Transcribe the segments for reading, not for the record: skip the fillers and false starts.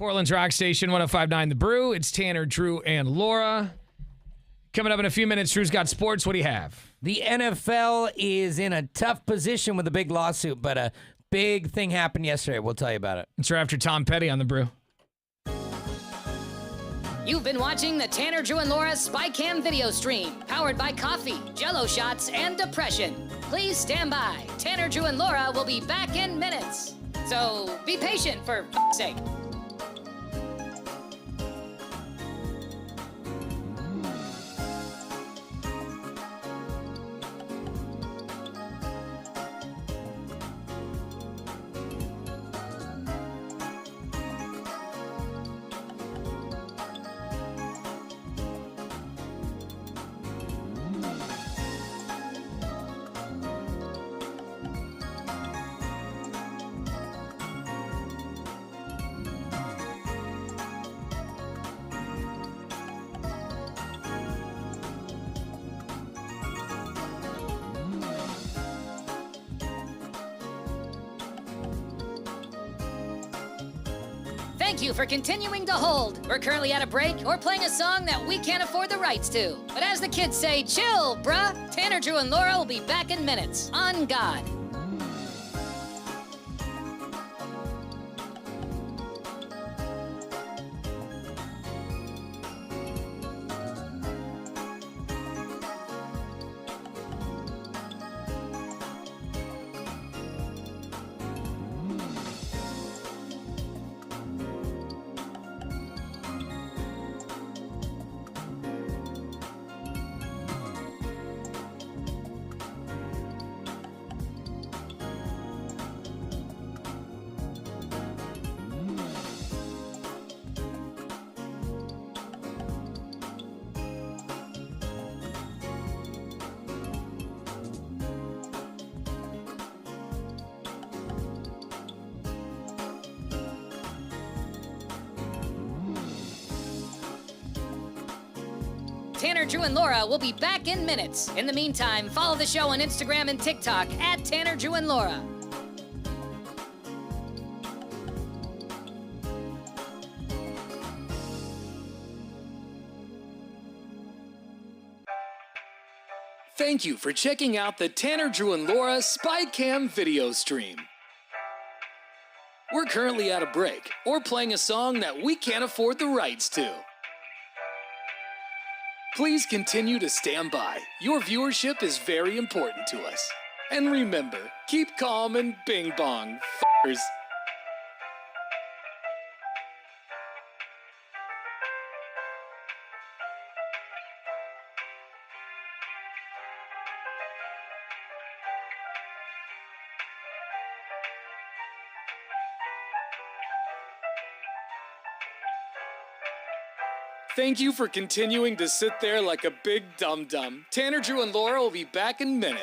Portland's Rock Station, 105.9 The Brew. It's Tanner, Drew, and Laura. Coming up in a few minutes, Drew's got sports. What do you have? The NFL is in a tough position with a big lawsuit, but a big thing happened yesterday. We'll tell you about it. It's right after Tom Petty on The Brew. You've been watching the Tanner, Drew, and Laura SpyCam video stream, powered by coffee, Jell-O shots, and depression. Please stand by. Tanner, Drew, and Laura will be back in minutes. So be patient, for f***'s sake. Thank you for continuing to hold. We're currently at a break or playing a song that we can't afford the rights to. But as the kids say, chill, bruh. Tanner, Drew, and Laura will be back in minutes. On God. Tanner, Drew, and Laura will be back in minutes. In the meantime, follow the show on Instagram and TikTok at Tanner, Drew, and Laura. Thank you for checking out the Tanner, Drew, and Laura SpyCam video stream. We're currently at a break or playing a song that we can't afford the rights to. Please continue to stand by. Your viewership is very important to us. And remember, keep calm and bing bong, f***ers. Thank you for continuing to sit there like a big dum-dum. Tanner, Drew, and Laura will be back in minutes.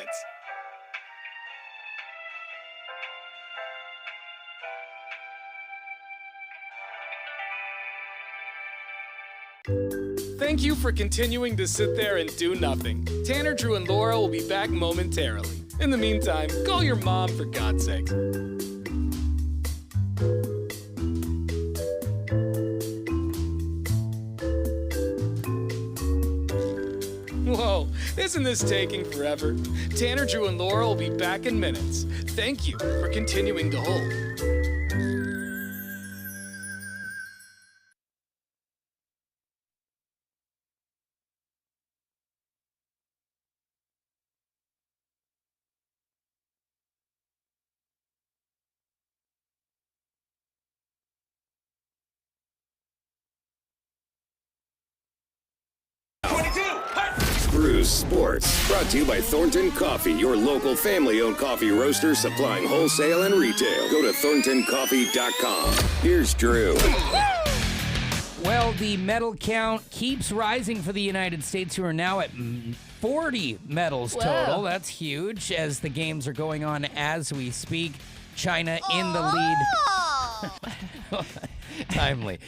Thank you for continuing to sit there and do nothing. Tanner, Drew, and Laura will be back momentarily. In the meantime, call your mom for God's sake. Whoa, isn't this taking forever? Tanner, Drew, and Laura will be back in minutes. Thank you for continuing to hold. Brews Sports, brought to you by Thornton Coffee, your local family-owned coffee roaster supplying wholesale and retail. Go to thorntoncoffee.com. Here's Drew. Well, the medal count keeps rising for the United States, who are now at 40 medals total. That's huge as the games are going on as we speak. China in the lead. Timely.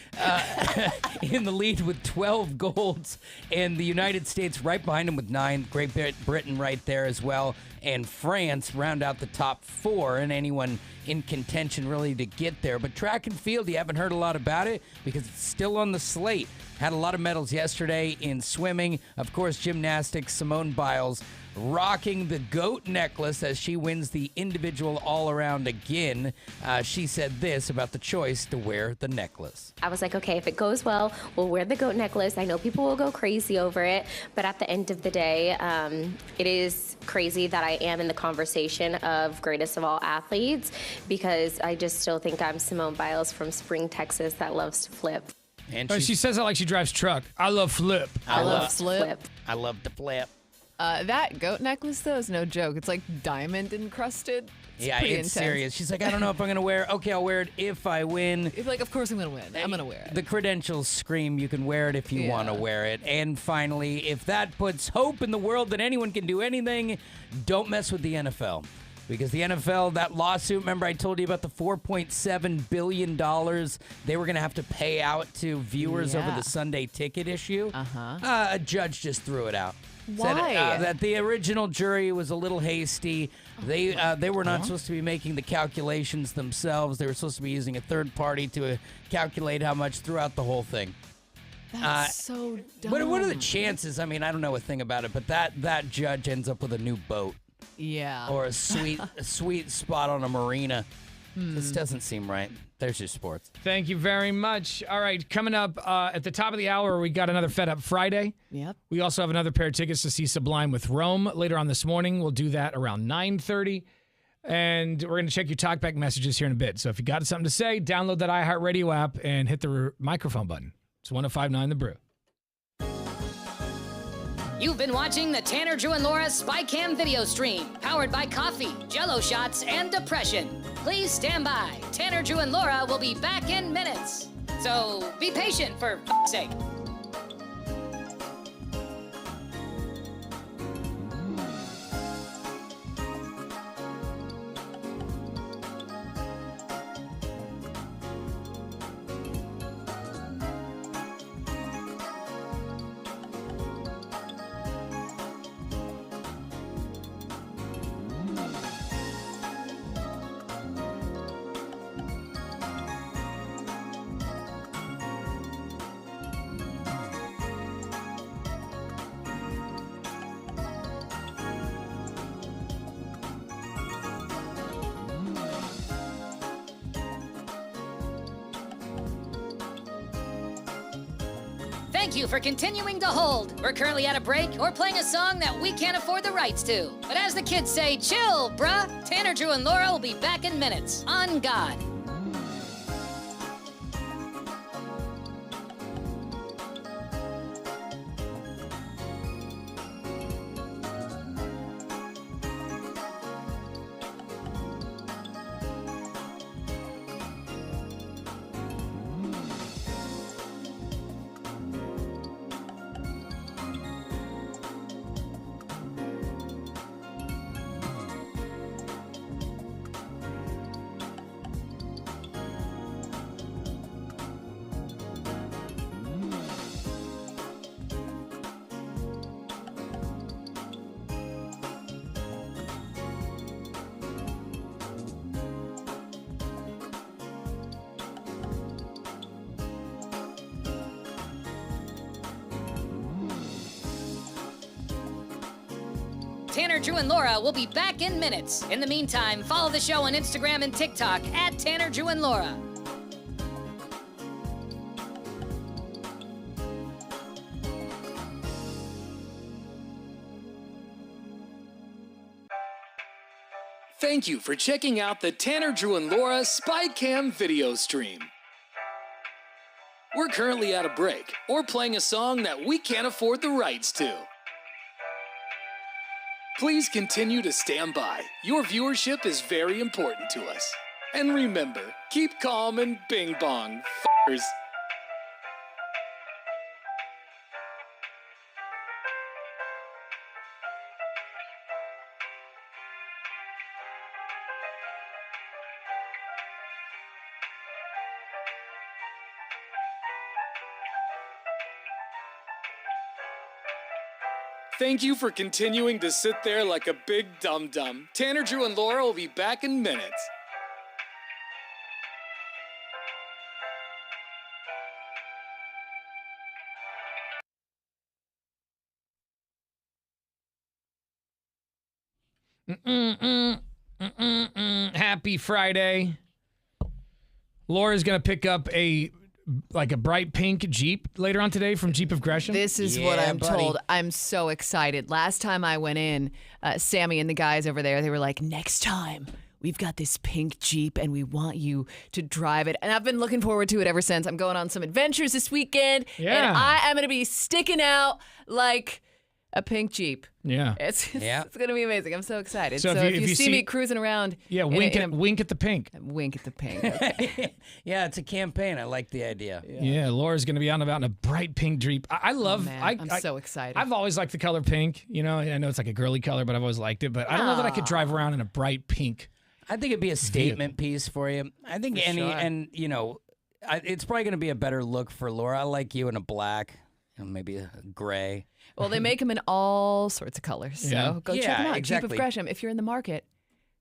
In the lead with 12 golds, and the United States right behind him with 9. Great Britain right there as well. And France round out the top 4, and anyone in contention really to get there. But track and field, you haven't heard a lot about it because it's still on the slate. Had a lot of medals yesterday in swimming. Of course, gymnastics, Simone Biles rocking the goat necklace as she wins the individual all-around again. She said this about the choice to wear the necklace. I was like, okay, if it goes well, we'll wear the goat necklace. I know people will go crazy over it, but at the end of the day, it is crazy that I am in the conversation of greatest of all athletes because I just still think I'm Simone Biles from Spring, Texas that loves to flip. And She says it like she drives truck. I love flip. I love flip. I love to flip. That goat necklace, though, is no joke. It's like diamond encrusted. It's yeah, pretty it's intense. serious. She's like, I don't know if I'm going to wear it. Okay, I'll wear it if I win. You're like, of course I'm going to win. I'm going to wear it. The credentials scream you can wear it if you want to wear it. And finally, if that puts hope in the world that anyone can do anything, don't mess with the NFL. Because the NFL, that lawsuit, remember I told you about the $4.7 billion they were going to have to pay out to viewers over the Sunday ticket issue? A judge just threw it out. Why? Said, that the original jury was a little hasty. They were not supposed to be making the calculations themselves. They were supposed to be using a third party to calculate how much throughout the whole thing. That's so dumb. What are the chances? I mean, I don't know a thing about it, but that judge ends up with a new boat. Yeah. Or a sweet spot on a marina. This doesn't seem right. There's your sports. Thank you very much. All right, coming up at the top of the hour, we got another Fed Up Friday. Yep. We also have another pair of tickets to see Sublime with Rome later on this morning. We'll do that around 9:30. And we're going to check your talkback messages here in a bit. So if you got something to say, download that iHeartRadio app and hit the microphone button. It's 105.9 The Brew. You've been watching the Tanner, Drew, and Laura SpyCam video stream, powered by coffee, Jello shots, and depression. Please stand by. Tanner, Drew, and Laura will be back in minutes. So be patient for f***'s sake. Thank you for continuing to hold. We're currently at a break or playing a song that we can't afford the rights to. But as the kids say, chill, bruh. Tanner, Drew, and Laura will be back in minutes. On God. Tanner, Drew, and Laura will be back in minutes. In the meantime, follow the show on Instagram and TikTok at Tanner, Drew, and Laura. Thank you for checking out the Tanner, Drew, and Laura SpyCam video stream. We're currently at a break or playing a song that we can't afford the rights to. Please continue to stand by. Your viewership is very important to us. And remember, keep calm and bing bong, f***ers. Thank you for continuing to sit there like a big dum-dum. Tanner, Drew, and Laura will be back in minutes. Happy Friday. Laura's going to pick up a bright pink Jeep later on today from Jeep of Gresham. This is what I'm told. I'm so excited. Last time I went in, Sammy and the guys over there, they were like, next time, we've got this pink Jeep and we want you to drive it. And I've been looking forward to it ever since. I'm going on some adventures this weekend. Yeah. And I am going to be sticking out like a pink Jeep. Yeah. It's going to be amazing. I'm so excited. So So, if if you you see me cruising around. Yeah, wink at the pink. Wink at the pink. Okay. Yeah, it's a campaign. I like the idea. Yeah, Laura's going to be out and about in a bright pink Jeep. I love. Man, I'm so excited. I've always liked the color pink. You know, I know it's like a girly color, but I've always liked it. But I don't know that I could drive around in a bright pink. I think it'd be a statement piece for you. I think For sure. and you know, it's probably going to be a better look for Laura. I like you in a black and maybe a gray. Well, they make them in all sorts of colors. So Yeah. go check Yeah, them out. Jeep exactly. of Gresham. If you're in the market,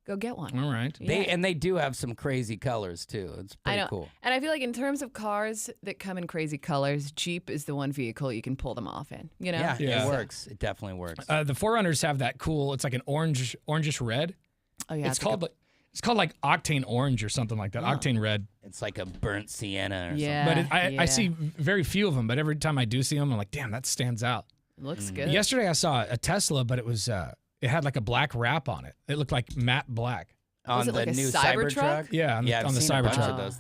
go get one. All right. They do have some crazy colors too. It's I pretty know. cool. And I feel like in terms of cars that come in crazy colors, Jeep is the one vehicle you can pull them off in. You know? Yeah, Yeah. it works. It definitely works. The Forerunners have that cool. It's like an orangish red. Oh yeah. It's called like Octane Orange or something like that. Octane Red. It's like a burnt sienna or Yeah. But I see very few of them. But every time I do see them, I'm like, damn, that stands out. It looks good. Yesterday I saw a Tesla, but it was it had like a black wrap on it. It looked like matte black. on it the like a new Cybertruck? Yeah, on I've the seen a bunch Cybertruck. of those.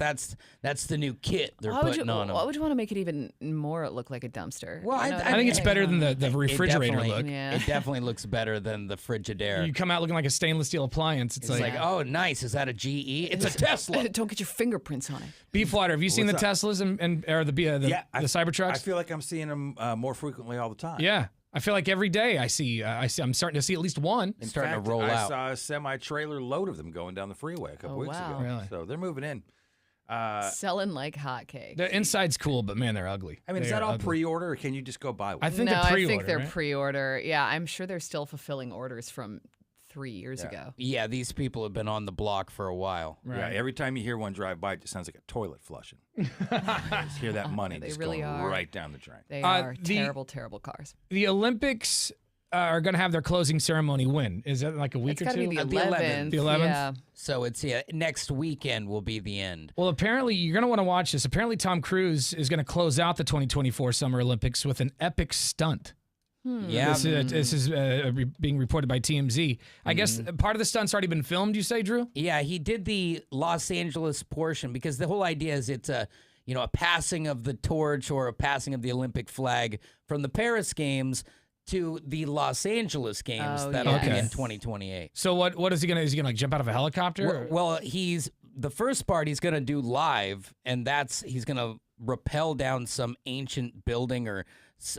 That's the new kit they're Why would putting you? on them. Why would you want to make it even more look like a dumpster? Well, You know what I think it's mean? better than the refrigerator definitely- look. Yeah. It definitely looks better than the Frigidaire. You come out looking like a stainless steel appliance. It's It's like, like, oh, nice. Is that a GE? It's a Tesla. Don't get your fingerprints on it. Beefwater. Have you seen the Teslas and or the Cybertrucks? I feel like I'm seeing them more frequently all the time. Yeah, I feel like every day I see. I'm starting to see at least one. It's starting fact, to roll I out. saw a semi-trailer load of them going down the freeway a couple weeks wow. ago. Really? So they're moving in. Selling like hotcakes. The inside's cool, but man, they're ugly. I mean, is They that are all ugly. pre-order, or can you just go buy one? I think no, they're pre-order. I think they're right? pre-order. Yeah, I'm sure they're still fulfilling orders from 3 years ago. Yeah, these people have been on the block for a while. Yeah, every time you hear one drive by, it just sounds like a toilet flushing. You just hear that money They just really going are. right down the drain. They are the- terrible, terrible cars. The Olympics are going to have their closing ceremony when? Is that like a week It's or got to two? be the The 11th. 11th. The 11th? Yeah. So it's next weekend will be the end. Well, apparently you're going to want to watch this. Apparently Tom Cruise is going to close out the 2024 Summer Olympics with an epic stunt. Yeah, This is being reported by TMZ. I guess part of the stunt's already been filmed, you say, Drew? yeah. He did the Los Angeles portion because the whole idea is it's a passing of the torch or a passing of the Olympic flag from the Paris Games to the Los Angeles Games Oh, that'll be yes. in 2028. So what is he going to? Is he going to like jump out of a helicopter? Well, he's the first part he's going to do live, and he's going to rappel down some ancient building or It's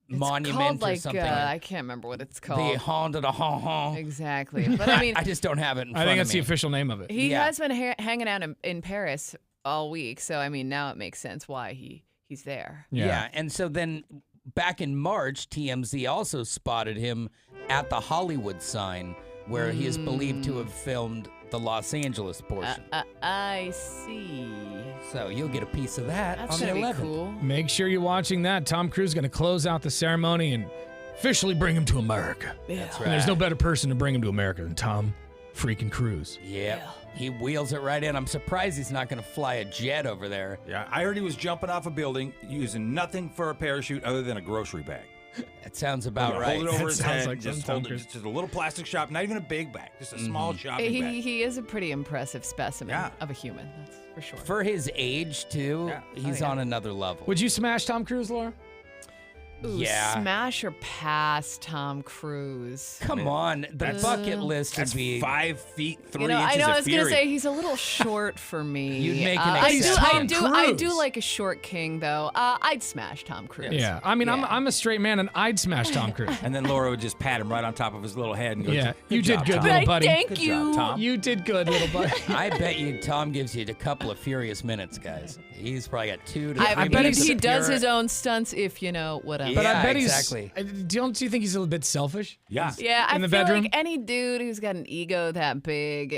monument called or like, something. I can't remember what it's the called. Honda de Hon Hon. Exactly. But I mean, I just don't have it in I front think of that's the me. official name of it. he yeah. has been hanging out in Paris all week. So, I mean, now it makes sense why he's there. Yeah, and so then back in March, TMZ also spotted him at the Hollywood sign where he is believed to have filmed the Los Angeles portion. I see. So you'll get a piece of that That's on the gonna be 11th. cool. Make sure you're watching that. Tom Cruise is going to close out the ceremony and officially bring him to America. That's And there's right. no better person to bring him to America than Tom freaking Cruise. Yep. He wheels it right in. I'm surprised he's not going to fly a jet over there. Yeah, I heard he was jumping off a building using nothing for a parachute other than a grocery bag. That sounds about right. Hold it over his sounds head, like just some Tom hold it, Cruise. just a little plastic shop, not even a big bag, just a small shopping bag. He is a pretty impressive specimen Yeah. of a human, that's for sure. For his age, too, Yeah. he's on another level. Would you smash Tom Cruise, Laura? Ooh, yeah. Smash or pass Tom Cruise. Come on. The that's- bucket list would That's be... 5 feet 3 You know, inches I know. of I was gonna fury. say he's a little short for me. You'd make an I do. exception. I Cruise. do like a short king, though. I'd smash Tom Cruise. Yeah. I mean, Yeah. I'm a straight man, and I'd smash Tom Cruise. And then Laura would just pat him right on top of his little head and go, Yeah, good you did job, good, Tom. little But buddy. thank Good you. job, Tom. You did good, little buddy. I bet you Tom gives you a couple of furious minutes, guys. He's probably got 2 to 3 I bet minutes he of does pure- his own stunts, if you know what I mean. But I bet exactly. Don't you think he's a little bit selfish? Yeah. Yeah, I In the feel bedroom? like any dude who's got an ego that big,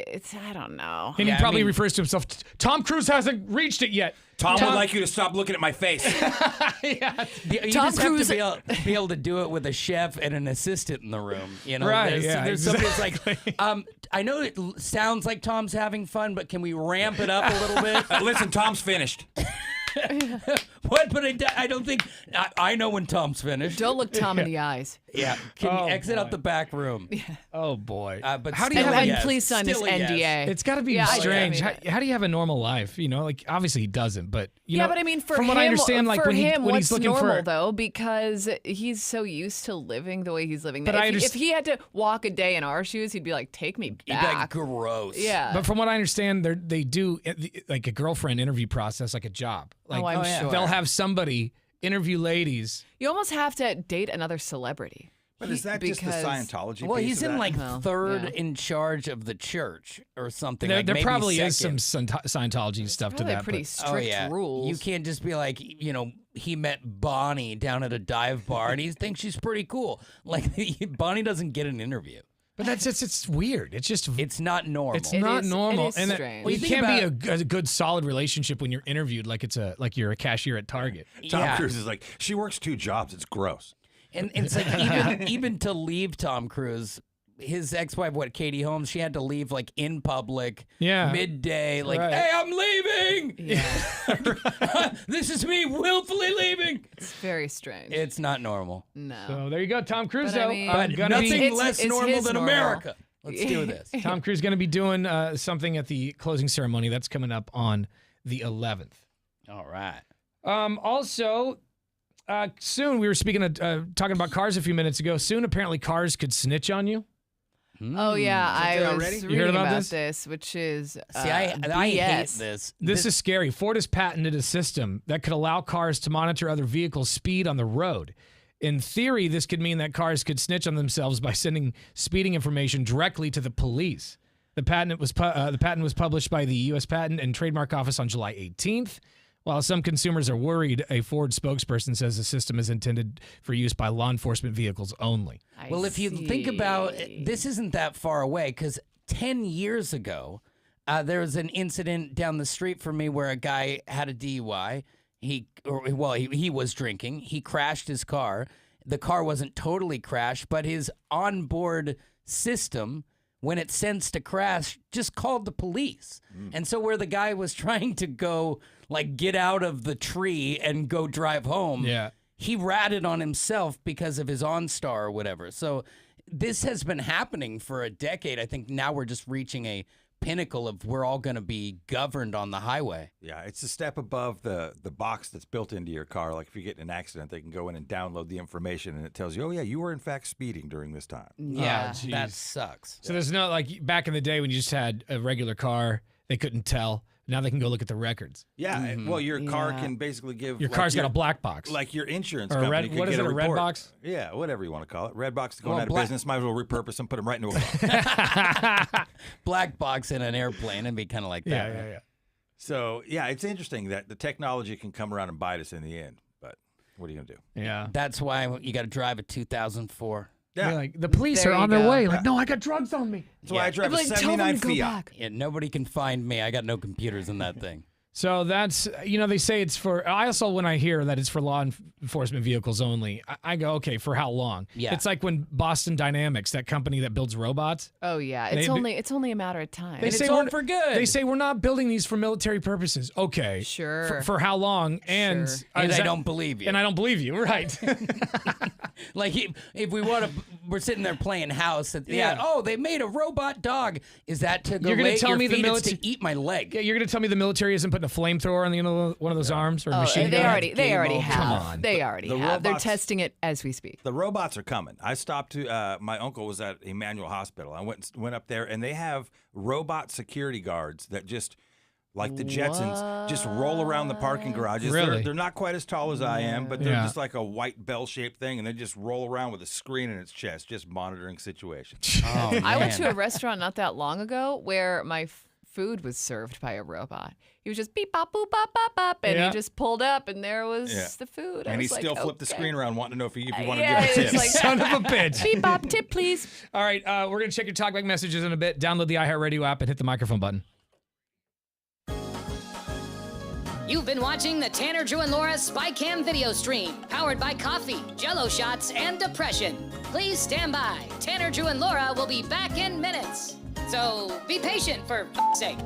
I don't know. And Yeah, he I probably mean- refers to himself, Tom Cruise hasn't reached it yet. Tom would like you to stop looking at my face. You Tom just Cruise- have to be able to do it with a chef and an assistant in the room. You know, Right, There's, yeah, there's somebody who's exactly. like, I know it sounds like Tom's having fun, but can we ramp it up a little bit? Listen, Tom's finished. What? But I don't think I know when Tom's finished. Don't look Tom in the eyes. Yeah. Can you Oh, exit boy. out the back room? Oh, boy. But How do you still have a a- yes. Please sign this Still a yes. NDA. It's got to be Yeah, I- strange. I mean- how do you have a normal life? You know, like obviously he doesn't, but you Yeah, know, but I mean, for from him, what I understand, like for when him, when what's he's looking normal for, though, because he's so used to living the way he's living. But if, I if he had to walk a day in our shoes, he'd be like, "Take me You'd be back." like, gross. Yeah, but from what I understand, they do like a girlfriend interview process, like a job. Like I'm sure. they'll have somebody interview ladies. you almost have to date another celebrity. But is that just the because- Scientology Well, piece he's of in that? like Well, third yeah. in charge of the church or something. There, like there maybe probably is second. some Scientology stuff to Probably that. pretty but- strict rules. You can't just be like, he met Bonnie down at a dive bar and he thinks she's pretty cool. Like, Bonnie doesn't get an interview. But that's just it's weird. It's just It's not normal. it's It not is- normal, it is and strange. it you think can't be a good solid relationship when you're interviewed like like you're a cashier at Target. Tom Yeah. Cruise is like, she works 2 jobs. It's gross. And it's like even to leave Tom Cruise, his ex-wife, Katie Holmes, she had to leave like in public, Yeah. midday, like, Right. hey, I'm leaving. Yeah, This is me willfully leaving. it's very strange. It's not normal. no. So there you go, Tom Cruise. But I though, mean- But gonna nothing be, less it's normal his than normal. America. Let's do this. Tom Cruise going to be doing something at the closing ceremony that's coming up on the 11th. All right. Also, soon we were speaking of talking about cars a few minutes ago. Soon, apparently, cars could snitch on you. Oh yeah, I was already? You reading heard about about this? this, which is See, I hate BS. this. This is scary. Ford has patented a system that could allow cars to monitor other vehicles' speed on the road. In theory, this could mean that cars could snitch on themselves by sending speeding information directly to the police. The patent was published by the U.S. Patent and Trademark Office on July 18th. While some consumers are worried, a Ford spokesperson says the system is intended for use by law enforcement vehicles only. I Well, if you think about this, isn't that far away because 10 years ago, there was an incident down the street from me where a guy had a DUI. He was drinking. He crashed his car. The car wasn't totally crashed, but his onboard system, when it sensed a crash, just called the police. And so where the guy was trying to go, like, get out of the tree and go drive home, Yeah. he ratted on himself because of his OnStar or whatever. So this has been happening for a decade. I think now we're just reaching a pinnacle of we're all going to be governed on the highway. Yeah, it's a step above the box that's built into your car. Like if you get in an accident, they can go in and download the information, and it tells you, oh, yeah, you were in fact speeding during this time. Yeah, geez. that sucks. So there's no, like, back in the day when you just had a regular car, they couldn't tell. Now they can go look at the records. Yeah, well, your car can basically give Your like, car's got a black box. like your insurance Or a company red- could what is get it, a red report. box? Yeah, whatever you want to call it. Red box is going Well, out of black- business. Might as well repurpose them, put them right into a box. Black box in an airplane and be kind of like that. yeah. So yeah, it's interesting that the technology can come around and bite us in the end. But what are you gonna do? Yeah. That's why you got to drive a 2004. Yeah, You're like, the police There are you on their go. way. Like, no, I got drugs on me. that's why I drive a Like, tell them '79 to go Fiat. back. Yeah, nobody can find me. I got no computers in that thing. So that's, they say it's for, I also, when I hear that it's for law enforcement vehicles only, I go, okay, for how long? Yeah. It's like when Boston Dynamics, that company that builds robots, Oh yeah, They- it's only a matter of time. They And say it's all we're- for good. they say we're not building these for military purposes. Okay. Sure. For how long? And, Sure. And is I that- don't believe you. And I don't believe you. Right. Like if we want to, we're sitting there playing house. Yeah. Oh, they made a robot dog. Is that to go You're gonna lay at tell your me the feet? It's military- to eat my leg? Yeah, you're going to tell me the military isn't putting a flamethrower on the end of one of those arms or a Oh, machine they gun? already Game over. have. Come on. They already The have. They're robots- testing it as we speak. The robots are coming. I stopped to my uncle was at Emmanuel Hospital. I went up there, and they have robot security guards that just like the Jetsons just roll around the parking garages. Really? They're not quite as tall as I am, but they're Yeah. just like a white bell-shaped thing, and they just roll around with a screen in its chest, just monitoring situations. Oh, I went man. to a restaurant not that long ago where my food was served by a robot. He was just beep, bop, boop, bop, bop, bop, and Yeah. he just pulled up, and there was Yeah. the food. I And he was like, still flipped the okay. screen around, wanting to know if you wanted Yeah, to give a it's tip. like, Son of a bitch. beep, bop, tip, please. All right, we're going to check your talkback messages in a bit. Download the iHeartRadio app and hit the microphone button. You've been watching the Tanner, Drew, and Laura SpyCam video stream, powered by coffee, Jell-O shots, and depression. Please stand by. Tanner, Drew, and Laura will be back in minutes. So be patient, for f***'s sake.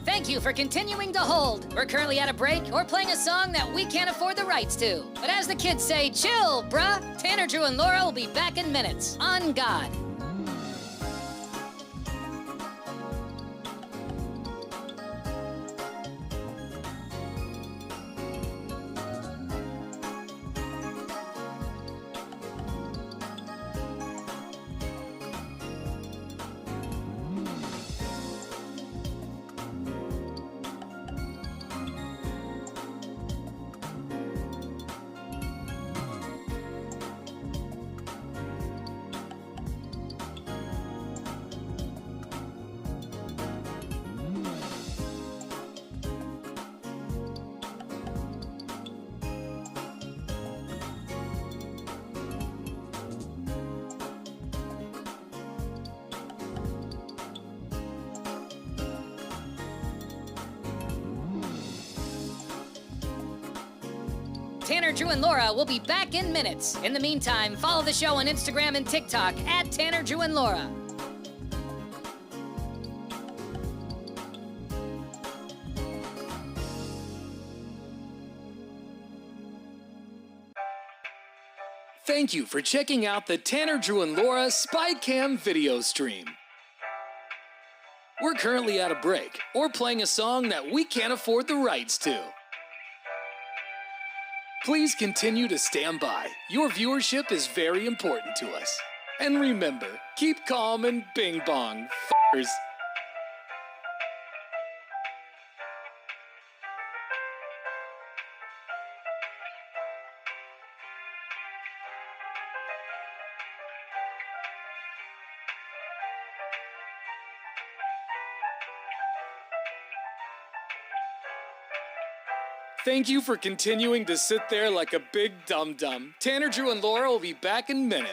Thank you for continuing to hold. We're currently at a break or playing a song that we can't afford the rights to. But as the kids say, chill, bruh. Tanner, Drew, and Laura will be back in minutes. On God. Tanner, Drew, and Laura will be back in minutes. In the meantime, follow the show on Instagram and TikTok at Tanner, Drew, and Laura. Thank you for checking out the Tanner, Drew, and Laura SpyCam video stream. We're currently at a break or playing a song that we can't afford the rights to. Please continue to stand by. Your viewership is very important to us. And remember, keep calm and bing bong, f***ers. Thank you for continuing to sit there like a big dum-dum. Tanner, Drew, and Laura will be back in minutes.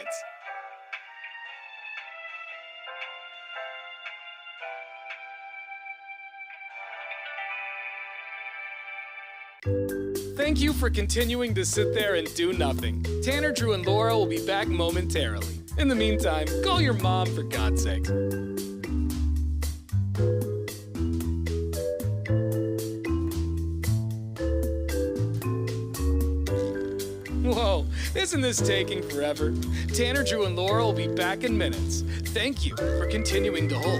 Thank you for continuing to sit there and do nothing. Tanner, Drew, and Laura will be back momentarily. In the meantime, call your mom for God's sake. Whoa, isn't this taking forever? Tanner, Drew, and Laura will be back in minutes. Thank you for continuing to hold.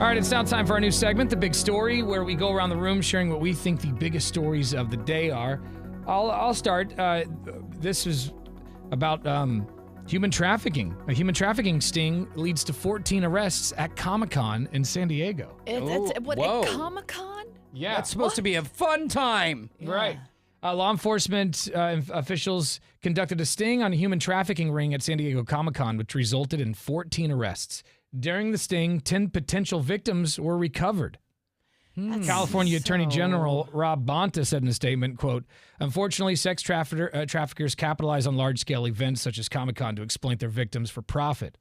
All right, it's now time for our new segment, The Big Story, where we go around the room sharing what we think the biggest stories of the day are. I'll start. This is about human trafficking. A human trafficking sting leads to 14 arrests at Comic-Con in San Diego. Whoa. At Comic-Con? Yeah. That's supposed to be a fun time. Right. Law enforcement officials conducted a sting on a human trafficking ring at San Diego Comic-Con, which resulted in 14 arrests. During the sting, 10 potential victims were recovered. California Attorney General Rob Bonta said in a statement, quote, "Unfortunately, sex traffickers capitalize on large-scale events such as Comic-Con to exploit their victims for profit.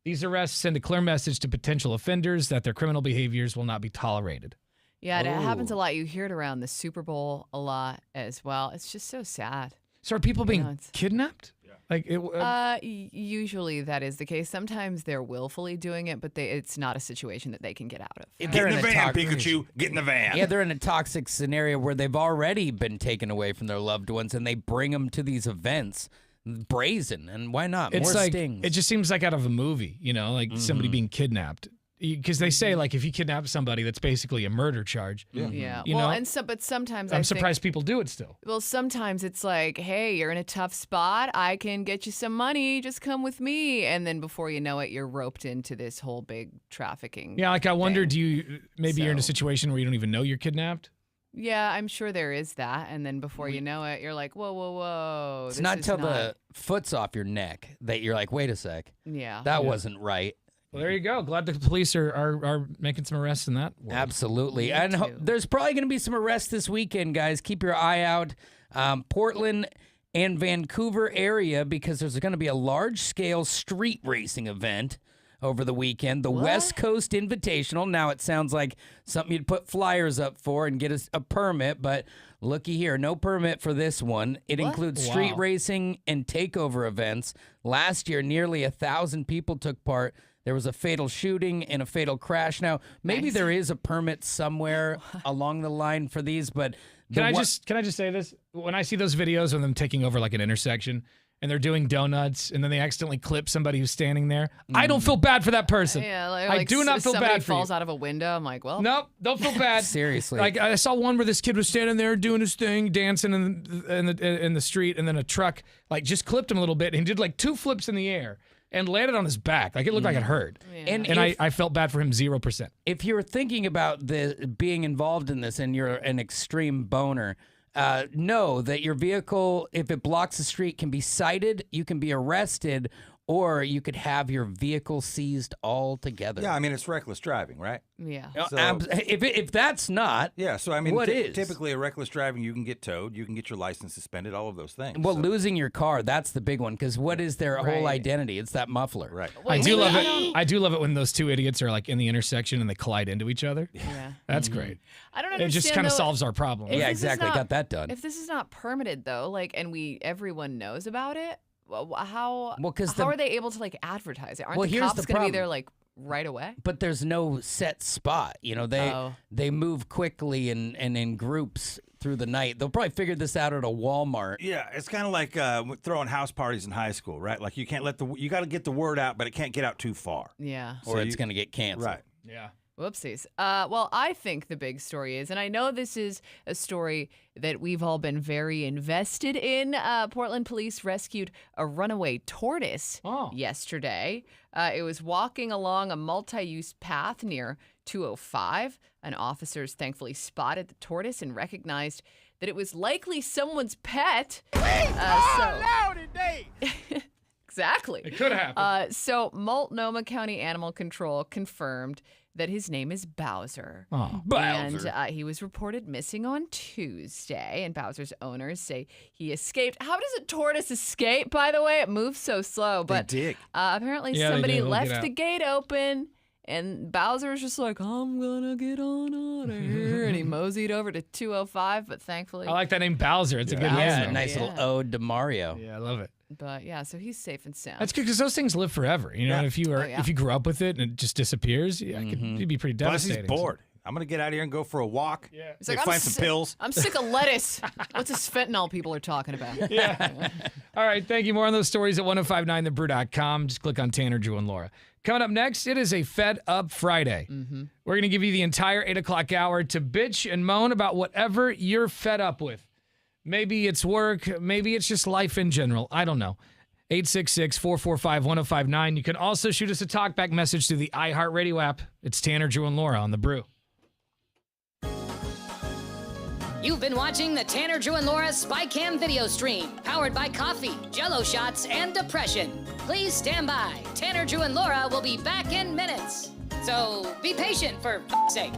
These arrests send a clear message to potential offenders that their criminal behaviors will not be tolerated." Yeah, it happens a lot. You hear it around the Super Bowl a lot as well. It's just so sad. So are people being kidnapped? Like Usually that is the case. Sometimes they're willfully doing it, but it's not a situation that they can get out of. Get in the van, Pikachu. Get in the van. Yeah, they're in a toxic scenario where they've already been taken away from their loved ones, and they bring them to these events, brazen. And why not? It's More like, stings. it just seems like out of a movie, you know, like somebody being kidnapped. Because they say, like, if you kidnap somebody, that's basically a murder charge. Yeah. You well, know? but sometimes I'm surprised people do it still. Well, sometimes it's like, hey, you're in a tough spot. I can get you some money. Just come with me. And then before you know it, you're roped into this whole big trafficking. Yeah, like I wonder, thing. you're in a situation where you don't even know you're kidnapped? Yeah, I'm sure there is that. And then before you know it, you're like, whoa, whoa, whoa. It's not till the foot's off your neck that you're like, wait a sec. Yeah. That wasn't right. Well, there you go. Glad the police are making some arrests in that world. Absolutely. And there's probably going to be some arrests this weekend, guys. Keep your eye out. Portland and Vancouver area, because there's going to be a large-scale street racing event over the weekend. The West Coast Invitational. Now, it sounds like something you'd put flyers up for and get a permit, but looky here, no permit for this one. It includes street racing and takeover events. Last year, nearly 1,000 people took part. There was a fatal shooting and a fatal crash. Now, maybe there is a permit somewhere along the line for these, but Can I just say this? When I see those videos of them taking over like an intersection and they're doing donuts and then they accidentally clip somebody who's standing there, I don't feel bad for that person. Yeah, I do not feel bad for you. Somebody falls out of a window. I'm like, well. Nope, don't feel bad. Seriously. Like I saw one where this kid was standing there doing his thing, dancing in the street, and then a truck like just clipped him a little bit and he did like 2 flips in the air and landed on his back. Like it looked like it hurt. Yeah. And I felt bad for him 0%. If you're thinking about being involved in this and you're an extreme boner, know that your vehicle, if it blocks the street, can be cited, you can be arrested, or you could have your vehicle seized altogether. Yeah, I mean, it's reckless driving, right? Yeah. So- If that's not, Yeah, so I mean, what is? typically a reckless driving, you can get towed, you can get your license suspended, all of those things. Well, So- losing your car, that's the big one, because what is their whole identity? It's that muffler. Right. I do love it. I do love it when those 2 idiots are like in the intersection and they collide into each other. Yeah. That's great. I don't It understand. just kind of though, solves our problem. if Yeah, this is exactly. not- Got that done. If this is not permitted though, like, and everyone knows about it, how because are they able to like advertise it? Aren't Well, the here's cops the going to be problem. there like right away? But there's no set spot. You know, they move quickly and in groups through the night. They'll probably figure this out at a Walmart. Yeah, it's kind of like throwing house parties in high school, right? Like you can't you got to get the word out, but it can't get out too far. Yeah. Or it's going to get canceled. Right. Yeah. Whoopsies. Well, I think the big story is, and I know this is a story that we've all been very invested in. Portland police rescued a runaway tortoise yesterday. It was walking along a multi-use path near 205. And officers thankfully spotted the tortoise and recognized that it was likely someone's pet. Exactly. It could happen. So Multnomah County Animal Control confirmed that his name is Bowser. Oh, And he was reported missing on Tuesday, and Bowser's owners say he escaped. How does a tortoise escape, by the way? It moves so slow. But dig. Apparently Yeah, they somebody do. They'll get left the out. gate open, and Bowser's just like, I'm going to get on out of here. And he moseyed over to 205, but thankfully. I like that name Bowser. It's a good Yeah, name. nice little ode to Mario. Yeah, I love it. But yeah, so he's safe and sound. That's good because those things live forever. You know, and if you yeah. if you grew up with it and it just disappears, yeah, it could be pretty Plus, devastating. he's bored. I'm going to get out of here and go for a walk. Yeah. He's Maybe like, find some pills. I'm sick of lettuce. What's this fentanyl people are talking about? Yeah. All right. Thank you. More on those stories at 1059thebrew.com. Just click on Tanner, Drew, and Laura. Coming up next, it is a Fed Up Friday. We're going to give you the entire 8 o'clock hour to bitch and moan about whatever you're fed up with. Maybe it's work. Maybe it's just life in general. I don't know. 866-445-1059. You can also shoot us a talkback message through the iHeartRadio app. It's Tanner, Drew, and Laura on The Brew. You've been watching the Tanner, Drew, and Laura SpyCam video stream, powered by coffee, Jell-O shots, and depression. Please stand by. Tanner, Drew, and Laura will be back in minutes. So be patient, for f***'s sake.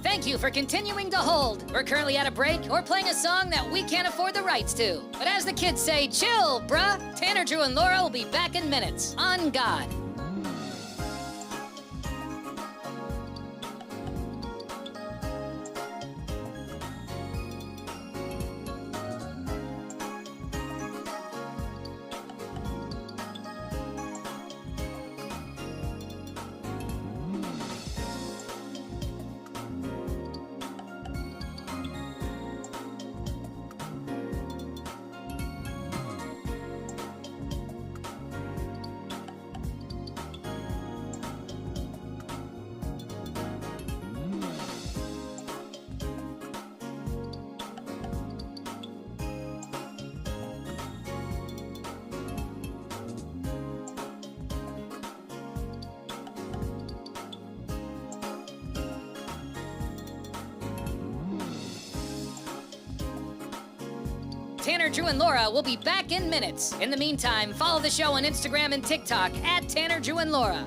Thank you for continuing to hold. We're currently at a break or playing a song that we can't afford the rights to. But as the kids say, chill, bruh. Tanner, Drew, and Laura will be back in minutes. On God. Tanner, Drew, and Laura will be back in minutes. In the meantime, follow the show on Instagram and TikTok at Tanner, Drew, and Laura.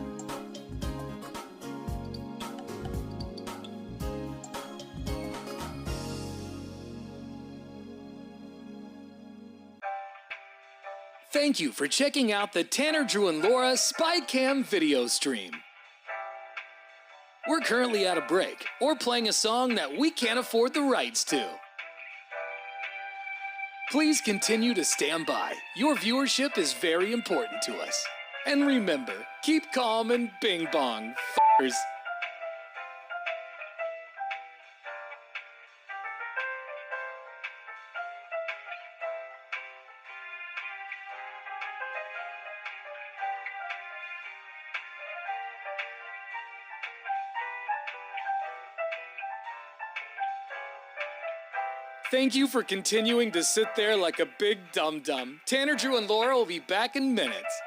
Thank you for checking out the Tanner, Drew, and Laura SpyCam video stream. We're currently at a break or playing a song that we can't afford the rights to. Please continue to stand by. Your viewership is very important to us. And remember, keep calm and bing bong, f***ers. Thank you for continuing to sit there like a big dum-dum. Tanner, Drew, and Laura will be back in minutes.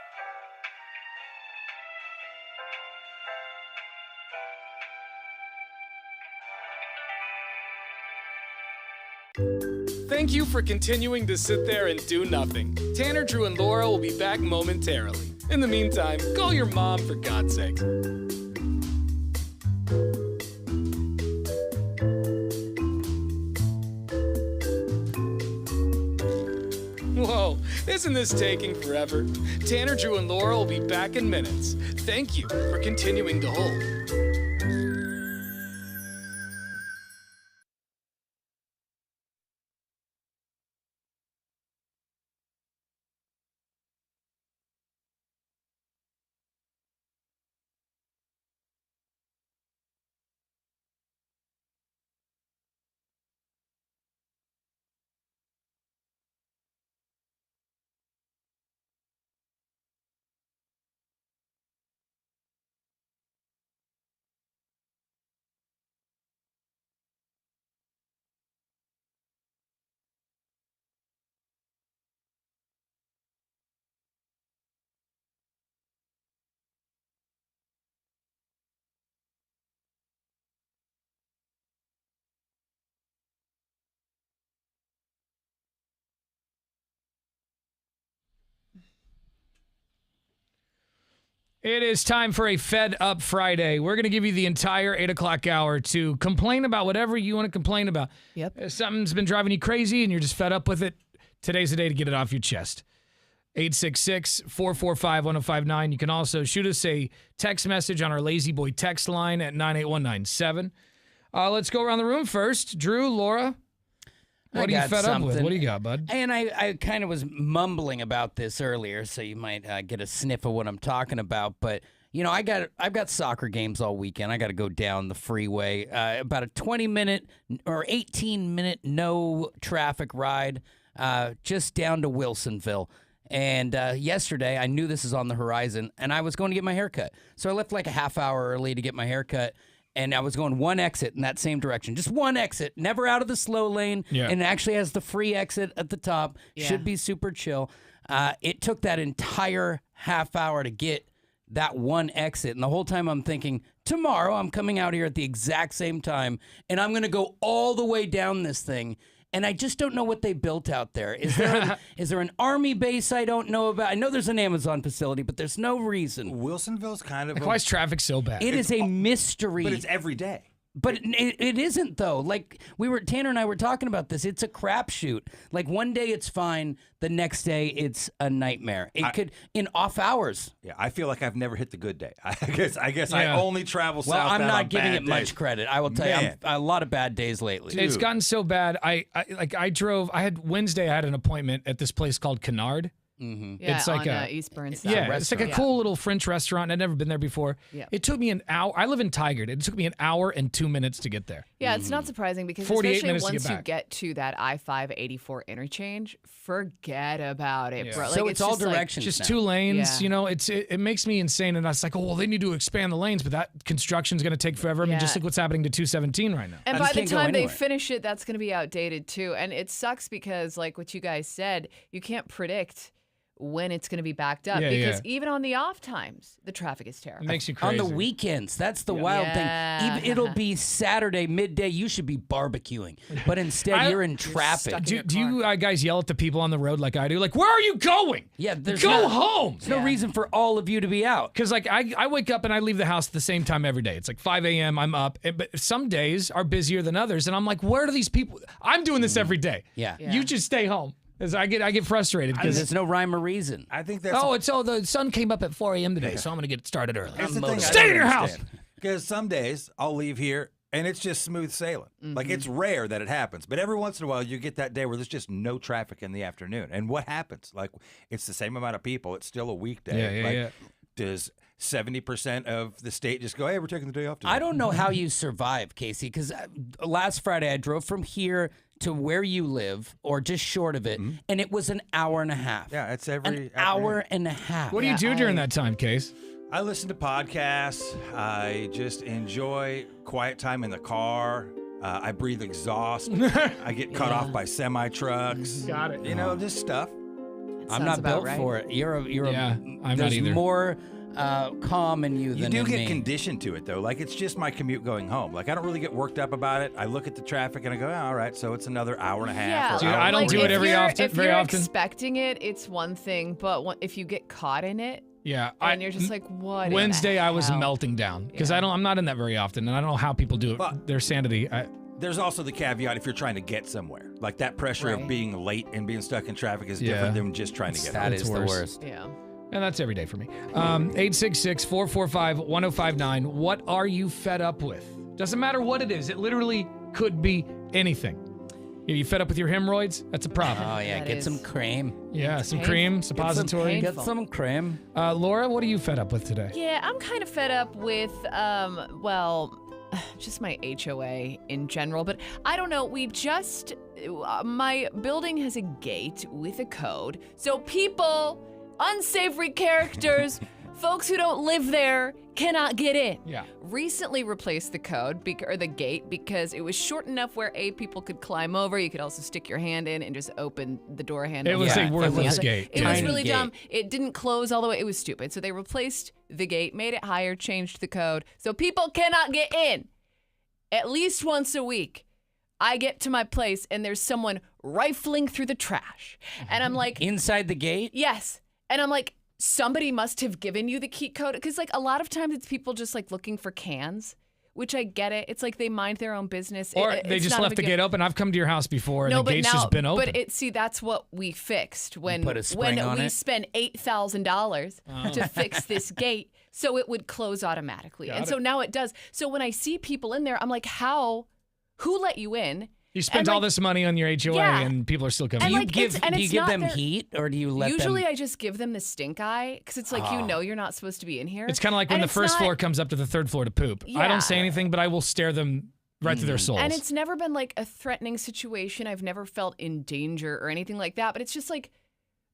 Thank you for continuing to sit there and do nothing. Tanner, Drew, and Laura will be back momentarily. In the meantime, call your mom for God's sake. Whoa, isn't this taking forever? Tanner, Drew, and Laura will be back in minutes. Thank you for continuing to hold. It is time for a Fed Up Friday. We're going to give you the entire 8 o'clock hour to complain about whatever you want to complain about. Yep. If something's been driving you crazy and you're just fed up with it, today's the day to get it off your chest. 866-445-1059. You can also shoot us a text message on our Lazy Boy text line at 98197. Let's go around the room first. Drew, Laura, what are you fed up with? What do you got, bud? And I kind of was mumbling about this earlier, so you might get a sniff of what I'm talking about. But you know, I've got soccer games all weekend. I got to go down the freeway, about a 20-minute or 18-minute no traffic ride, just down to Wilsonville. And yesterday, I knew this is on the horizon, and I was going to get my hair cut. So I left like a half hour early to get my hair cut. And I was going one exit in that same direction. Just one exit, never out of the slow lane. Yeah. And it actually has the free exit at the top. Yeah. Should be super chill. It took that entire half hour to get that one exit. And the whole time I'm thinking, tomorrow I'm coming out here at the exact same time. And I'm going to go all the way down this thing. And I just don't know what they built out there. Is there an army base I don't know about? I know there's an Amazon facility, but there's no reason. Wilsonville's kind of Like, why is traffic so bad? It is a mystery. but it's every day. But it isn't, though. Like, Tanner and I were talking about this. It's a crapshoot. Like, one day it's fine. The next day it's a nightmare. Could, in off hours. Yeah, I feel like I've never hit the good day. I guess Yeah. I only travel Well, southbound I'm on not giving bad it much days. credit. I will tell you, Man. a lot of bad days lately. It's gotten so bad. I had Wednesday, I had an appointment at this place called Canard. Mm-hmm. Yeah, It's like on a- East Burns. Yeah, it's like a Yeah. cool little French restaurant. I'd never been there before. Yeah. It took me an hour. I live in Tigard. It took me an hour and 2 minutes to get there. Yeah, it's not surprising because 48 especially minutes to once get you back. get to that I-5-84 interchange, forget about it, Yeah. bro. So Like, it's all just like- directions Just now. 2 lanes, Yeah. you know, it makes me insane. And I was like, oh, well, they need to expand the lanes, but that construction's going to take forever. I mean, just Yeah. look what's happening to 217 right now. And I by just the can't go time they anywhere. finish it, that's going to be outdated too. And it sucks because, like what you guys said, you can't predict when it's going to be backed up Yeah, because yeah. even on the off times, the traffic is It terrible. makes you On crazy. the weekends, that's the wild Yeah. thing. Even, it'll be Saturday midday. You should be barbecuing, but instead you're in traffic. Do you guys yell at the people on the road like I do? Like, where are you going? Yeah, there's Go no- home. There's no reason for all of you to be out. Because, like, I wake up and I leave the house at the same time every day. It's like 5 a.m. I'm up. But some days are busier than others. And I'm like, where do these people? I'm doing this every day. Yeah. You just stay home. As I get frustrated because There's no rhyme or reason. I think that's the sun came up at 4 a.m. today, so I'm going to get started early. That's the thing I Stay don't in your house. understand. Because some days I'll leave here and it's just smooth sailing. Like, it's rare that it happens, but every once in a while you get that day where there's just no traffic in the afternoon. And what happens? Like, it's the same amount of people. It's still a weekday. Like, does 70% of the state just go, hey, we're taking the day off today? I don't know how you survive, Casey, because last Friday I drove from here to where you live, or just short of it, and it was an hour and a half. Yeah, it's An every hour and a half. What do you do during that time, Case? I listen to podcasts. I just enjoy quiet time in the car. I breathe exhaust. I get cut off by semi trucks. Got it. You know, just stuff. I'm Sounds not about built right. for it. You're Yeah, I'm not there's either. more calm in you You than do in get me. conditioned to it, though. Like, it's just my commute going home. Like, I don't really get worked up about it. I look at the traffic and I go, oh, all right, so it's another hour and a half. Yeah, or Dude, hour I and don't a do quarter. it every often. If very you're often. expecting it, it's one thing, but if you get caught in it, Yeah, and you're just like, what? in the Wednesday I was hell? melting down because Yeah. I'm not in that very often, and I don't know how people do it. But- Their sanity. There's also the caveat if you're trying to get somewhere. Like, that pressure of Right. being late and being stuck in traffic is Yeah. different than just trying to get That home. is It's the worse. worst. Yeah. And that's every day for me. 866-445-1059. What are you fed up with? Doesn't matter what it is. It literally could be anything. Are you fed up with your hemorrhoids? That's a problem. Oh yeah, That get is- some cream. Yeah, some painful. cream, Get some suppository. painful. Get some cream. Laura, what are you fed up with today? Yeah, I'm kind of fed up with, just my HOA in general. But I don't know. My building has a gate with a code. So people, unsavory characters, folks who don't live there cannot get in. Yeah. Recently replaced the code or the gate because it was short enough where people could climb over. You could also stick your hand in and just open the door handle. It was Yeah, a worthless It gate. It was Tiny really gate. dumb. It didn't close all the way. It was stupid. So they replaced the gate, made it higher, changed the code. So people cannot get in. At least once a week, I get to my place and there's someone rifling through the trash. And I'm like, Inside the gate? yes. And I'm like, somebody must have given you the cheat code. Because, like, a lot of times it's people just, like, looking for cans, which I get it. It's like they mind their own business. Or they just left the gate open. I've come to your house before, and the gate's just been open. But that's what we fixed when put a spring on we it? spent $8,000 to fix this gate, so it would close automatically. So now it does. So when I see people in there, I'm like, who let you in? You spent all this money on your HOA, and people are still coming. And Do like, you give them heat, or do you let Usually them? I just give them the stink eye, because it's like, you're not supposed to be in here. It's kind of like when the first floor comes up to the third floor to poop. I don't say anything, but I will stare them right through their souls. And it's never been like a threatening situation. I've never felt in danger or anything like that. But it's just like,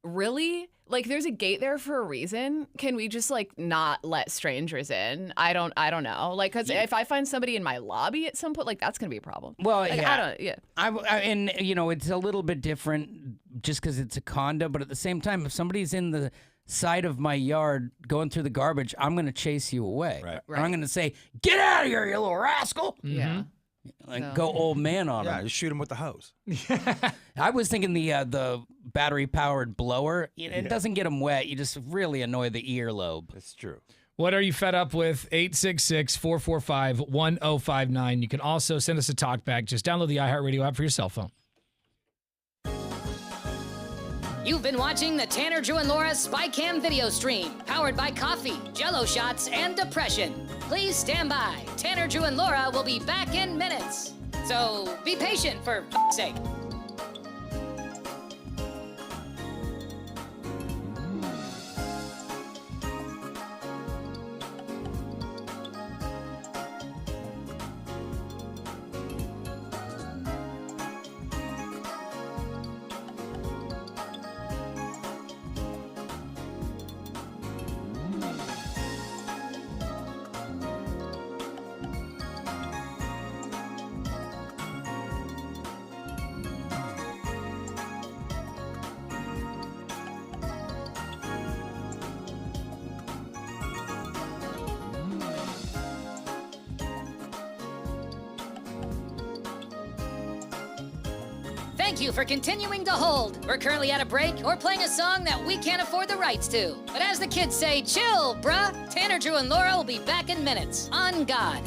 really? Like, there's a gate there for a reason. Can we just like not let strangers in? I don't know. Like, because if I find somebody in my lobby at some point, like, that's gonna be a problem. Well, like, and it's a little bit different just because it's a condo. But at the same time, if somebody's in the side of my yard going through the garbage, I'm gonna chase you away. Right. I'm gonna say, "Get out of here, you little rascal!" Yeah. Like, go old man on Yeah, him. just shoot him with the hose. I was thinking the battery powered blower. It doesn't get them wet. You just really annoy the earlobe. That's true. What are you fed up with? 866-445-1059. You can also send us a talkback. Just download the iHeartRadio app for your cell phone. You've been watching the Tanner, Drew, and Laura SpyCam video stream, powered by coffee, Jell-O shots, and depression. Please stand by. Tanner, Drew, and Laura will be back in minutes. So be patient, for f***'s sake. Thank you for continuing to hold. We're currently at a break or playing a song that we can't afford the rights to. But as the kids say, chill, bruh. Tanner, Drew, and Laura will be back in minutes. On God.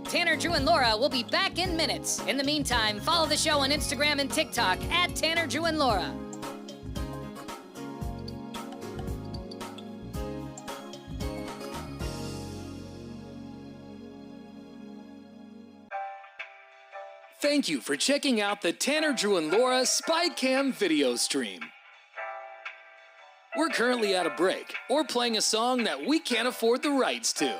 Tanner, Drew, and Laura will be back in minutes. In the meantime, follow the show on Instagram and TikTok at Tanner, Drew, and Laura. Thank you for checking out the Tanner, Drew, and Laura SpyCam video stream. We're currently at a break or playing a song that we can't afford the rights to.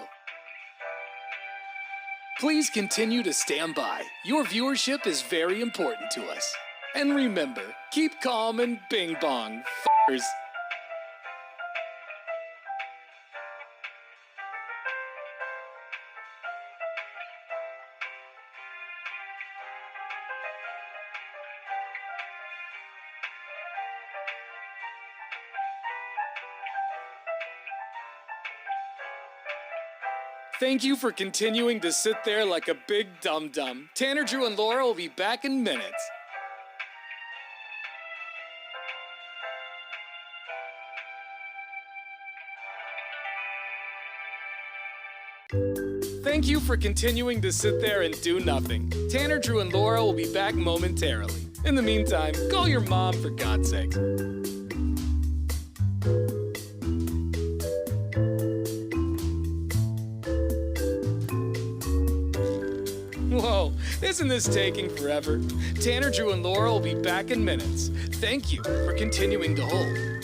Please continue to stand by. Your viewership is very important to us. And remember, keep calm and bing bong, f***ers. Thank you for continuing to sit there like a big dum-dum. Tanner, Drew, and Laura will be back in minutes. Thank you for continuing to sit there and do nothing. Tanner, Drew, and Laura will be back momentarily. In the meantime, call your mom for God's sake. Whoa, isn't this taking forever? Tanner, Drew, and Laura will be back in minutes. Thank you for continuing to hold.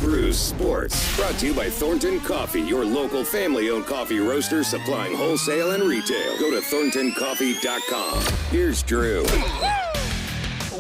Screws Sports. Brought to you by Thornton Coffee, your local family-owned coffee roaster supplying wholesale and retail. Go to thorntoncoffee.com. Here's Drew.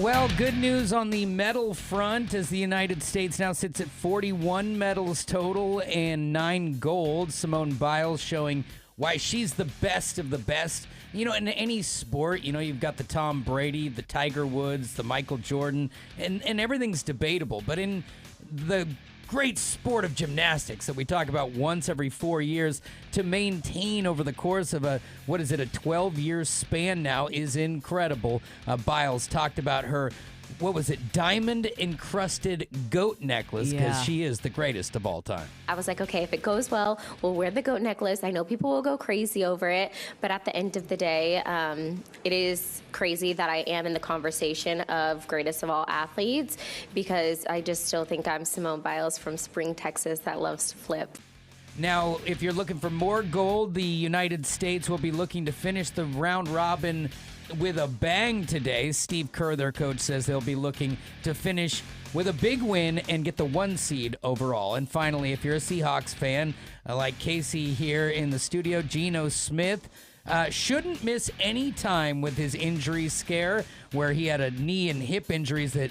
Well, good news on the medal front as the United States now sits at 41 medals total and 9 golds. Simone Biles showing why she's the best of the best. You know, in any sport, you know, you've got the Tom Brady, the Tiger Woods, the Michael Jordan, and everything's debatable. But in the great sport of gymnastics that we talk about once every 4 years, to maintain over the course of a 12-year span now is incredible. Biles talked about her, diamond-encrusted goat necklace, because she is the greatest of all time. I was like, okay, if it goes well, we'll wear the goat necklace. I know people will go crazy over it, but at the end of the day, it is crazy that I am in the conversation of greatest of all athletes, because I just still think I'm Simone Biles from Spring, Texas that loves to flip. Now, if you're looking for more gold, the United States will be looking to finish the round robin with a bang today. Steve Kerr, their coach, says they'll be looking to finish with a big win and get the 1 seed overall. And finally, if you're a Seahawks fan, like Casey here in the studio, Geno Smith shouldn't miss any time with his injury scare, where he had a knee and hip injuries that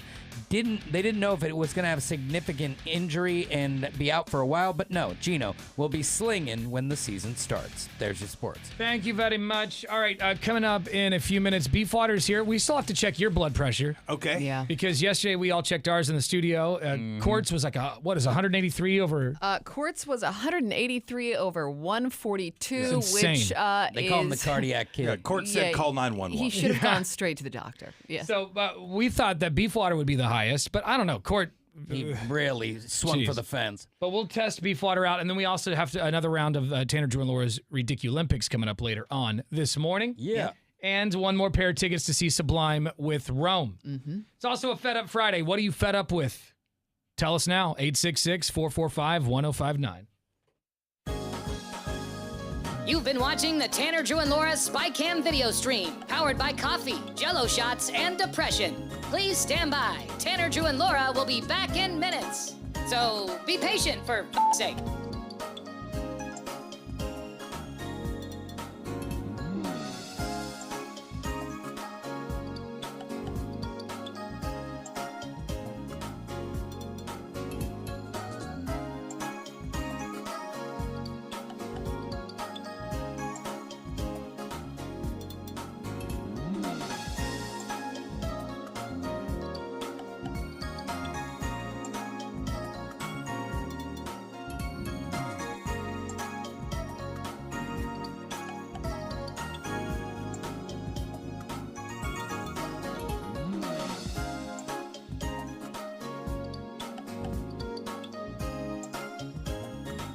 they didn't know if it was going to have significant injury and be out for a while, but no, Geno will be slinging when the season starts. There's your sports. Thank you very much. All right, coming up in a few minutes, Beefwater's here. We still have to check your blood pressure. Okay. Yeah. Because yesterday we all checked ours in the studio. Quartz was like, 183 over? Quartz was 183 over 142, That's which insane. They call him the cardiac kid. Yeah, Court said call 911. He should have gone straight to the doctor. Yes. So we thought that Beefwater would be the highest, but I don't know. Court, He really swung for the fence. But we'll test Beefwater out, and then we also have another round of Tanner, Drew, and Laura's Ridiculympics coming up later on this morning. Yeah. And one more pair of tickets to see Sublime with Rome. Mm-hmm. It's also a Fed Up Friday. What are you fed up with? Tell us now, 866-445-1059. You've been watching the Tanner, Drew, and Laura SpyCam video stream, powered by coffee, Jell-O shots, and depression. Please stand by. Tanner, Drew, and Laura will be back in minutes. So be patient, for f***'s sake.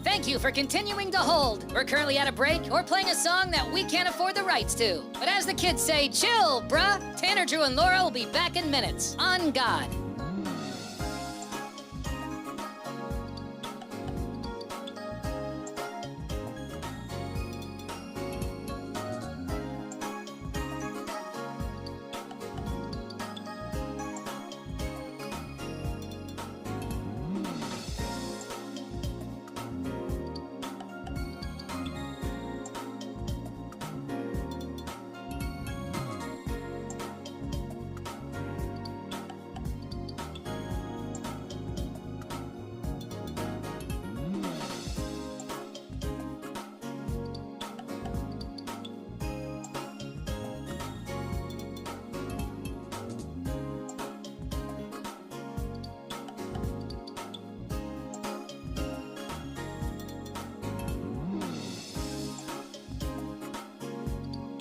Thank you for continuing to hold. We're currently at a break or playing a song that we can't afford the rights to. But as the kids say, chill, bruh. Tanner, Drew, and Laura will be back in minutes. On God.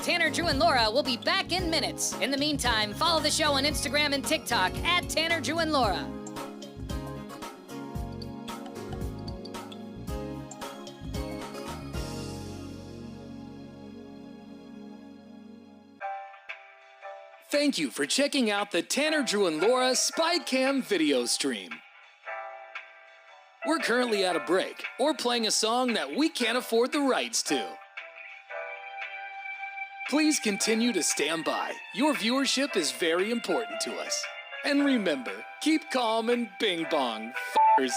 Tanner, Drew, and Laura will be back in minutes. In the meantime, follow the show on Instagram and TikTok at Tanner, Drew, and Laura. Thank you for checking out the Tanner, Drew, and Laura SpyCam video stream. We're currently at a break or playing a song that we can't afford the rights to. Please continue to stand by. Your viewership is very important to us. And remember, keep calm and bing bong, f***ers.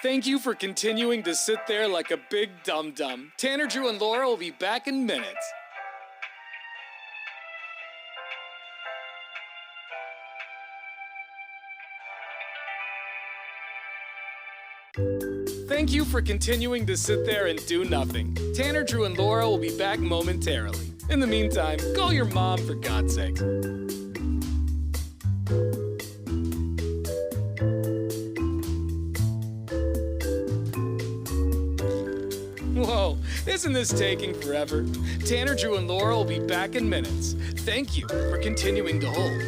Thank you for continuing to sit there like a big dum-dum. Tanner, Drew, and Laura will be back in minutes. Thank you for continuing to sit there and do nothing. Tanner, Drew, and Laura will be back momentarily. In the meantime, call your mom for God's sake. Whoa, isn't this taking forever? Tanner, Drew, and Laura will be back in minutes. Thank you for continuing to hold.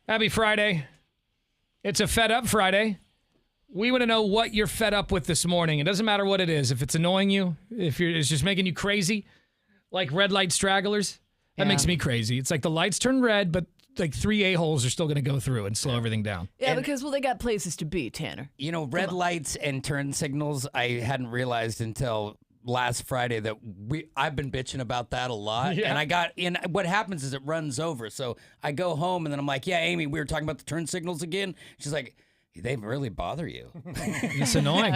Happy Friday. It's a Fed Up Friday. We want to know what you're fed up with this morning. It doesn't matter what it is. If it's annoying you, if it's just making you crazy, like red light stragglers, that makes me crazy. It's like the lights turn red, but like 3 a-holes are still going to go through and slow everything down. Yeah, because, well, they got places to be, Tanner. You know, red lights and turn signals, I hadn't realized until last Friday that I've been bitching about that a lot. Yeah. And I got in. What happens is it runs over. So I go home and then I'm like, yeah, Amy, we were talking about the turn signals again. She's like, they really bother you. It's annoying.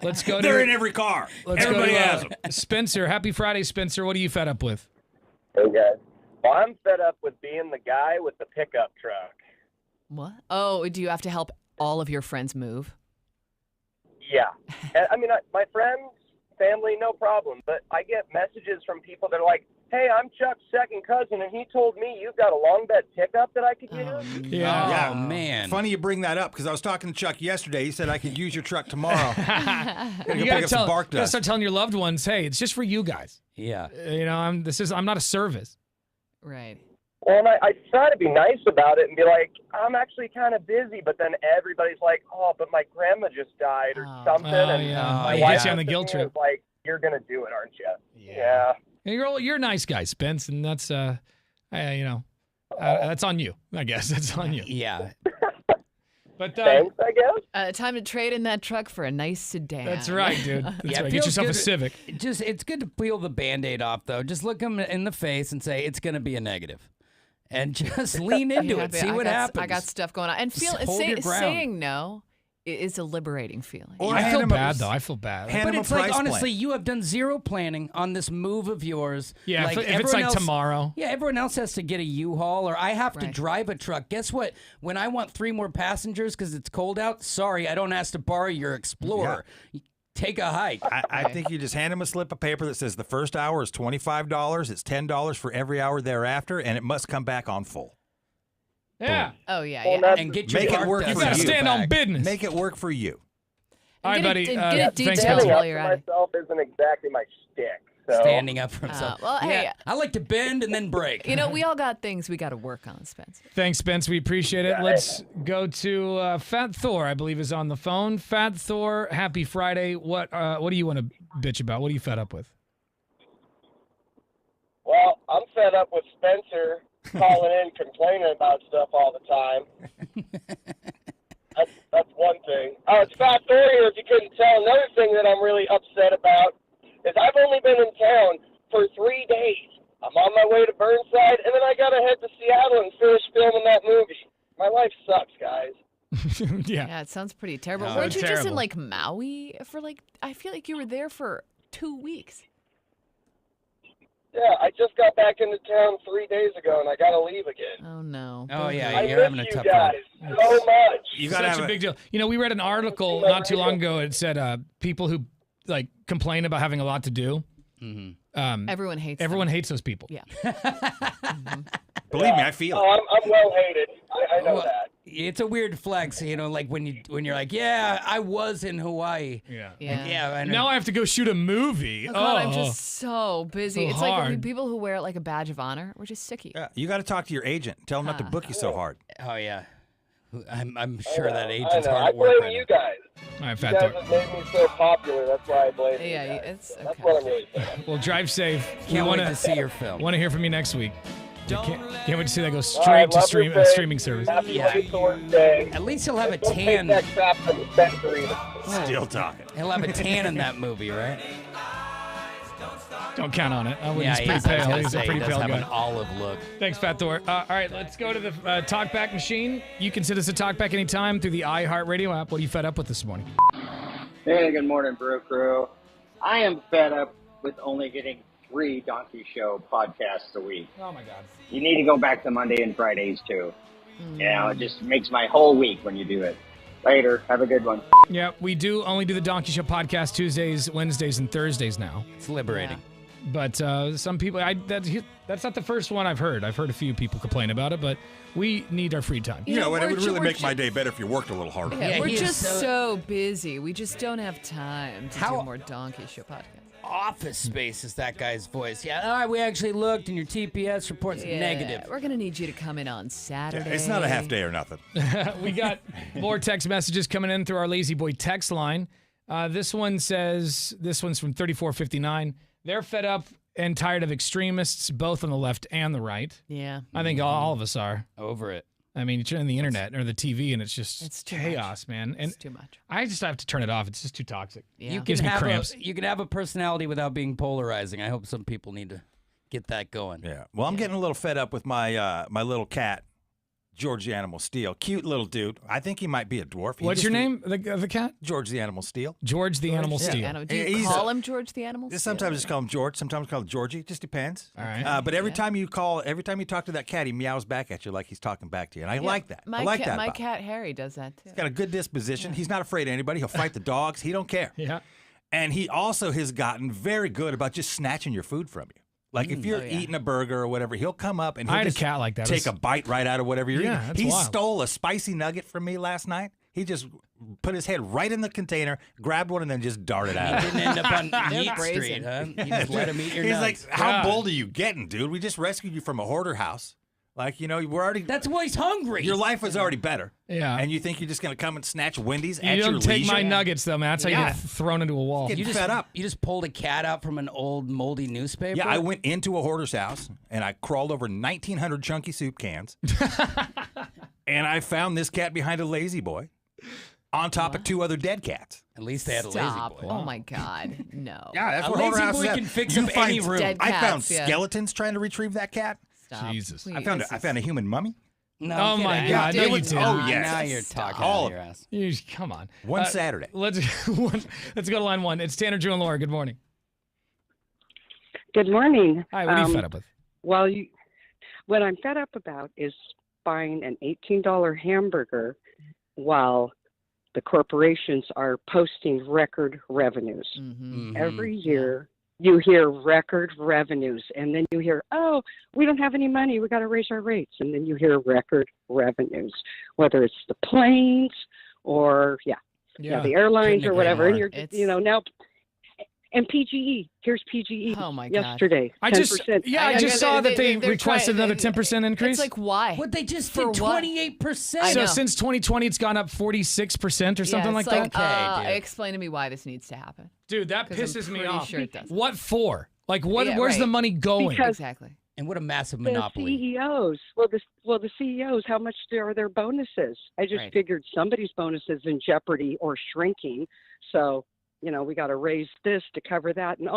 Let's go to They're in every car. let's Everybody go to, has them. Spencer. Happy Friday, Spencer. What are you fed up with? Hey, guys. Well, I'm fed up with being the guy with the pickup truck. What? Oh, do you have to help all of your friends move? Yeah. And, I mean, my friends, family, no problem. But I get messages from people that are like, hey, I'm Chuck's second cousin, and he told me you've got a long bed pickup that I could use. Yeah. Oh, man. Funny you bring that up because I was talking to Chuck yesterday. He said I could use your truck tomorrow. You pick gotta up some bark gotta dust. start telling your loved ones, hey, it's just for you guys. Yeah. You know, I'm not a service. Right. Well, and I try to be nice about it and be like, I'm actually kind of busy. But then everybody's like, oh, but my grandma just died or something. And my He wife gets you on the looks at guilt me trip. and is like, you're going to do it, aren't you? Yeah. And you're a nice guy, Spence, and that's that's on you. I guess that's on you. Yeah. But Thanks, I guess. Time to trade in that truck for a nice sedan. that's right, dude. That's Yeah, it right. Get feels yourself a good. Civic. It's good to peel the Band-Aid off, though. Just look them in the face and say, it's going to be a negative. And just lean into Yeah, it. but See what happens. I got stuff going on. And Just hold your ground. saying no is a liberating feeling. Or I hand feel him a- bad, though. I feel bad. hand But him a it's like, price honestly, plan. you have done zero planning on this move of yours. Yeah, like if it's everyone like else- tomorrow. Yeah, everyone else has to get a U-Haul, or I have to Right. drive a truck. Guess what? When I want 3 more passengers because it's cold out, sorry, I don't ask to borrow your Explorer. Take a hike. I think you just hand him a slip of paper that says the first hour is $25. It's $10 for every hour thereafter, and it must come back on full. Yeah. Oh, yeah, Well, yeah. that's- And get your Make it bark work dust for You gotta you. stand on back. business. Make it work for you. All right, Get buddy. it- get it thanks, detailed. Spencer. Standing while up you're for at it. myself isn't exactly my shtick. So. Standing up for himself. well, hey, yeah, I like to bend and then break. You know, we all got things we got to work on, Spence. Thanks, Spence. We appreciate it. Let's go to Fat Thor, I believe, is on the phone. Fat Thor, happy Friday. What do you want to bitch about? What are you fed up with? Well, I'm fed up with Spencer calling in complaining about stuff all the time. That's one thing. It's Fat Thor here, if you couldn't tell. Another thing that I'm really upset about is I've only been in town for 3 days. I'm on my way to Burnside, and then I got to head to Seattle and finish filming that movie. My life sucks, guys. Yeah. Yeah, it sounds pretty terrible. No, Weren't it's you just in terrible. like Maui for like? I feel like you were there for 2 weeks. Yeah, I just got back into town 3 days ago, and I got to leave again. Oh no. Oh, yeah, I you're miss having a you tough guys time. so much. You gotta Such have a big deal. You know, we read an article not too long ago. It said people who like complain about having a lot to do. Everyone hates. Everyone hates those people. Yeah. Believe me, I feel it. Oh, I'm well hated. I know Well, that. It's a weird flex, you know, like when you're like, yeah, I was in Hawaii. Yeah. Yeah. Yeah, I know. Now I have to go shoot a movie. Oh, God, I'm just so busy. So It's like hard. people who wear it like a badge of honor. We're just sicky. Yeah, you got to talk to your agent. Tell him not to book you so hard. Oh yeah. I'm sure that I agent's know. hard I at work blame right you now. guys. All right, You Fat guys Thor. have made me so popular. That's why I blame you Yeah, guys. it's okay. That's what I'm really saying. Well, drive safe. Can't wait to see your film. Want to hear from you next week. Can't wait to see that go All straight right, to love your face. streaming service. Happy Yeah. White Thorn Day. At least he'll have a Don't take tan. that crap from the Spencer either. Still talking. He'll have a tan in that movie, right? Don't count on it. Yeah, He's pretty pale. He's a he pretty does pale have an guy. olive look. Thanks, Fat Thor. All right, let's go to the talkback machine. You can send us a talkback anytime through the iHeartRadio app. What are you fed up with this morning? Hey, good morning, Brew Crew. I am fed up with only getting 3 Donkey Show podcasts a week. Oh, my God. You need to go back to Monday and Fridays, too. You know, it just makes my whole week when you do it. Later. Have a good one. Yeah, we do only do the Donkey Show podcast Tuesdays, Wednesdays, and Thursdays now. It's liberating. But some people, that's not the first one I've heard. I've heard a few people complain about it, but we need our free time. You know, and it would we're really ju- make my day better if you worked a little harder. Yeah, Yeah, we're he is just so- so busy. We just don't have time to How- do more Donkey Show podcasts. Office Space is that guy's voice. Yeah, all right, we actually looked, and your TPS report's negative. We're gonna need you to come in on Saturday. It's not a half day or nothing. We got more text messages coming in through our Lazy Boy text line. This one's from 3459. They're fed up and tired of extremists, both on the left and the right. Yeah. I think all of us are. Over it. I mean, you turn on the internet or the TV, and it's just It's too chaos, man. And It's too much. I just have to turn it off. It's just too toxic. Yeah. You Gives can me have cramps. you can have a personality without being polarizing. I hope some people need to get that going. Yeah. Well, I'm getting a little fed up with my my little cat, George the Animal Steel. Cute little dude. I think he might be a dwarf. He What's just- your name, the cat? George the Animal Steel. George the Animal Steel. Do you He's call him George the Animal? Sometimes just call him George. Sometimes call him Georgie. Just depends. All right. But every time you talk to that cat, he meows back at you like he's talking back to you, and I like that. My I like that. My about him. cat Harry does that too. He's got a good disposition. He's not afraid of anybody. He'll fight the dogs. He don't care. Yeah. And he also has gotten very good about just snatching your food from you. Like if you're eating a burger or whatever, he'll come up and he'll I had a just cat like that. take a bite right out of whatever you're Yeah, eating. that's He wild. stole a spicy nugget from me last night. He just put his head right in the container, grabbed one, and then just darted out. You didn't end up on Yeet brazen. Street, huh? You just let him eat your He's nuts. like, how God. bold are you getting, dude? We just rescued you from a hoarder house. Like, you know, we're already. That's why he's hungry. Your life was already better. Yeah. And you think you're just going to come and snatch Wendy's You at your don't take leisure? my nuggets, though, man. That's how you Yeah. get thrown into a wall. Get you just fed up. You just pulled a cat out from an old moldy newspaper. Yeah, I went into a hoarder's house and I crawled over 1,900 chunky soup cans. And I found this cat behind a lazy boy on top of 2 other dead cats. At least they had a Stop. lazy boy. Oh my God. No. Yeah, that's A what lazy hoarder houses boy have. can fix You up any find- room. Dead I found cats, yeah. skeletons trying to retrieve that cat. Stop. Jesus. Please. I found a human mummy. No, Oh get my out. God, no, it you was- didn't. oh, yes. Now you're talking All out of your it. ass. Come on. One Saturday. Let's go to line 1. It's Tanner, Drew, and Laura. Good morning. Good morning. Hi, what are you fed up with? Well, what I'm fed up about is buying an $18 hamburger while the corporations are posting record revenues. Mm-hmm. Every year, you hear record revenues, and then you hear, oh, we don't have any money, we got to raise our rates. And then you hear record revenues, whether it's the planes or, the airlines Couldn't or agree whatever. more. And you're, It's- now, and PGE, here's PGE Oh my God. yesterday. I 10%. just saw that they they're requested trying- another 10% increase. It's like, why? What they just For did what? 28%. I So know. since 2020, it's gone up 46% or Yeah, something like it's that? Okay, dude. explain to me why this needs to happen. Dude, that 'Cause I'm pisses me pretty off. sure it does. What for? Like, what? Yeah, where's right. the money going? Because- Exactly. And what a massive The monopoly. CEOs. Well, the CEOs. How much are their bonuses? I just Right. figured somebody's bonus is in jeopardy or shrinking. So, we got to raise this to cover that. And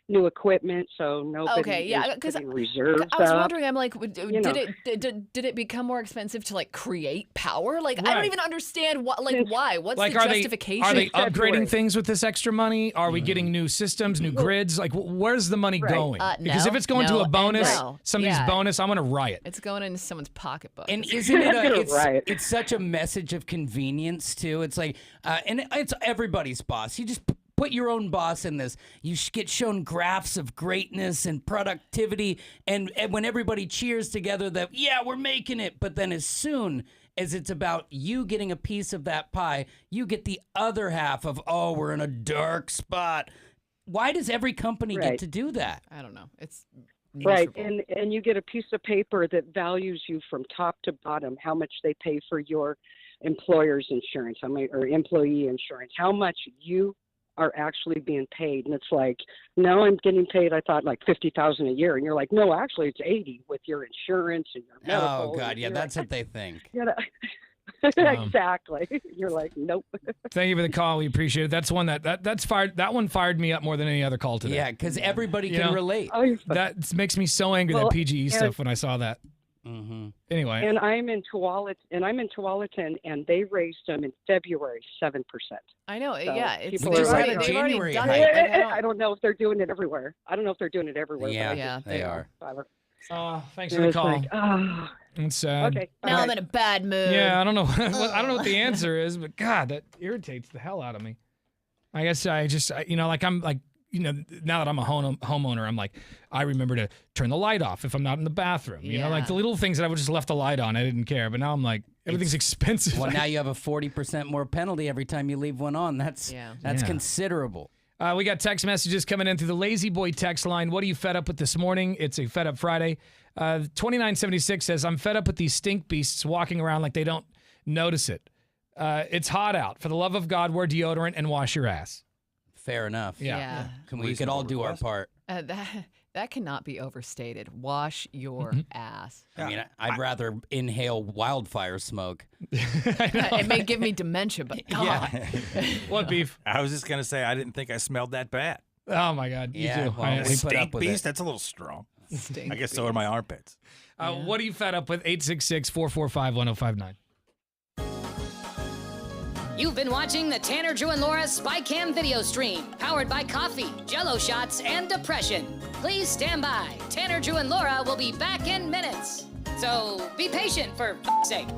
new equipment. So nobody Okay, yeah, is 'cause putting reserves I was up. wondering. I'm like, You know. did it become more expensive to like create power? Like, I don't Right. even understand what. Like, Since- why? What's Like, the are justification? they upgrading February. things with this extra money? Are we getting new systems, new grids? Like, where's the money Right. going? Because no, if it's going no, to a and bonus, no. somebody's Yeah. bonus, I'm gonna riot. It's going into someone's pocketbook. And isn't it? Right. It's such a message of convenience too. It's like, and it's everybody's boss. You just put your own boss in this. You get shown graphs of greatness and productivity, and when everybody cheers together, that we're making it. But then as soon as it's about you getting a piece of that pie, you get the other half of we're in a dark spot. Why does every company get Right. to do that? I don't know. It's Right, Miserable. and you get a piece of paper that values you from top to bottom, how much they pay for your employer's insurance, or employee insurance, how much you are actually being paid. And it's like, no, I'm getting paid, I thought, like $50,000 a year. And you're like, no, actually it's 80 with your insurance and your medical. Oh God, and yeah, you're that's like, what they think. you know, exactly. You're like, nope. Thank you for the call. We appreciate it. That's one that's fired. That one fired me up more than any other call today. Yeah, because everybody You can know, relate. That makes me so angry, Well, that PGE and- stuff, when I saw that. Mm-hmm. Anyway. And I'm in Tualatin, and they raised them in February 7%. I know. So Yeah, it's people We just are had a already- January done hike. it. Like, I don't know if they're doing it everywhere. I don't know if they're doing it everywhere. Yeah, but Yeah, they are. Thanks for the It's call. like, ah. It's sad. Okay. now bye. I'm in a bad mood. Yeah, I don't know. I don't know what the answer is, but God, that irritates the hell out of me. I guess now that I'm a homeowner, I'm like, I remember to turn the light off if I'm not in the bathroom. You know, like Yeah. the little things that I would just left the light on. I didn't care. But now I'm like, everything's expensive. Well, now you have a 40% more penalty every time you leave one on. That's Yeah. considerable. We got text messages coming in through the Lazy Boy text line. What are you fed up with this morning? It's a Fed Up Friday. 2976 says, I'm fed up with these stink beasts walking around like they don't notice it. It's hot out. For the love of God, wear deodorant and wash your ass. Fair enough. Yeah. We could all do our part. That cannot be overstated. Wash your ass. I mean, I'd rather inhale wildfire smoke. It may give me dementia, but God. What beef? I was just going to say, I didn't think I smelled that bad. Oh, my God. You Yeah, do. well, we put Stink up with beast, it. that's a little strong. Stink I guess so are my armpits. What are you fed up with? 866-445-1059. You've been watching the Tanner, Drew, and Laura SpyCam video stream, powered by coffee, Jello shots, and depression. Please stand by. Tanner, Drew, and Laura will be back in minutes. So be patient, for f***'s sake.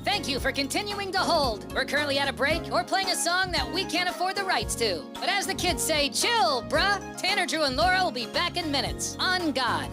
Thank you for continuing to hold. We're currently at a break or playing a song that we can't afford the rights to. But as the kids say, chill, bruh. Tanner, Drew, and Laura will be back in minutes. On God.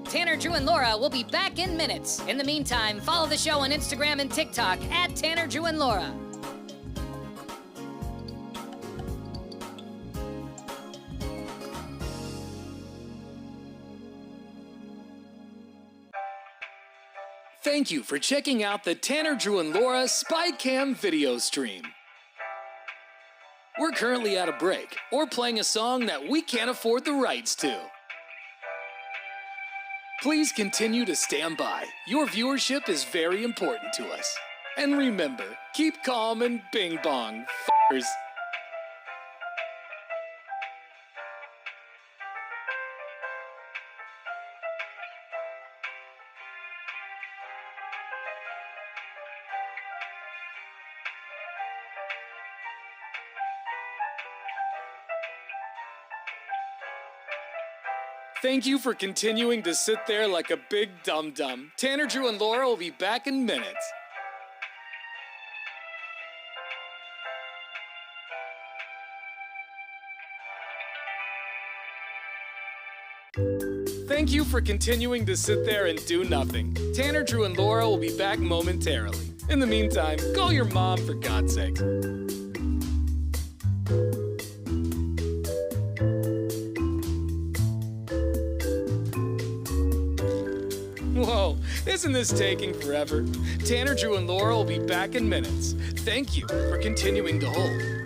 Tanner, Drew, and Laura will be back in minutes. In the meantime, follow the show on Instagram and TikTok at Tanner, Drew, and Laura. Thank you for checking out the Tanner, Drew, and Laura SpyCam video stream. We're currently at a break or playing a song that we can't afford the rights to. Please continue to stand by. Your viewership is very important to us. And remember, keep calm and bing bong, f***ers. Thank you for continuing to sit there like a big dum-dum. Tanner, Drew, and Laura will be back in minutes. Thank you for continuing to sit there and do nothing. Tanner, Drew, and Laura will be back momentarily. In the meantime, call your mom for God's sake. Whoa, isn't this taking forever? Tanner, Drew, and Laura will be back in minutes. Thank you for continuing to hold.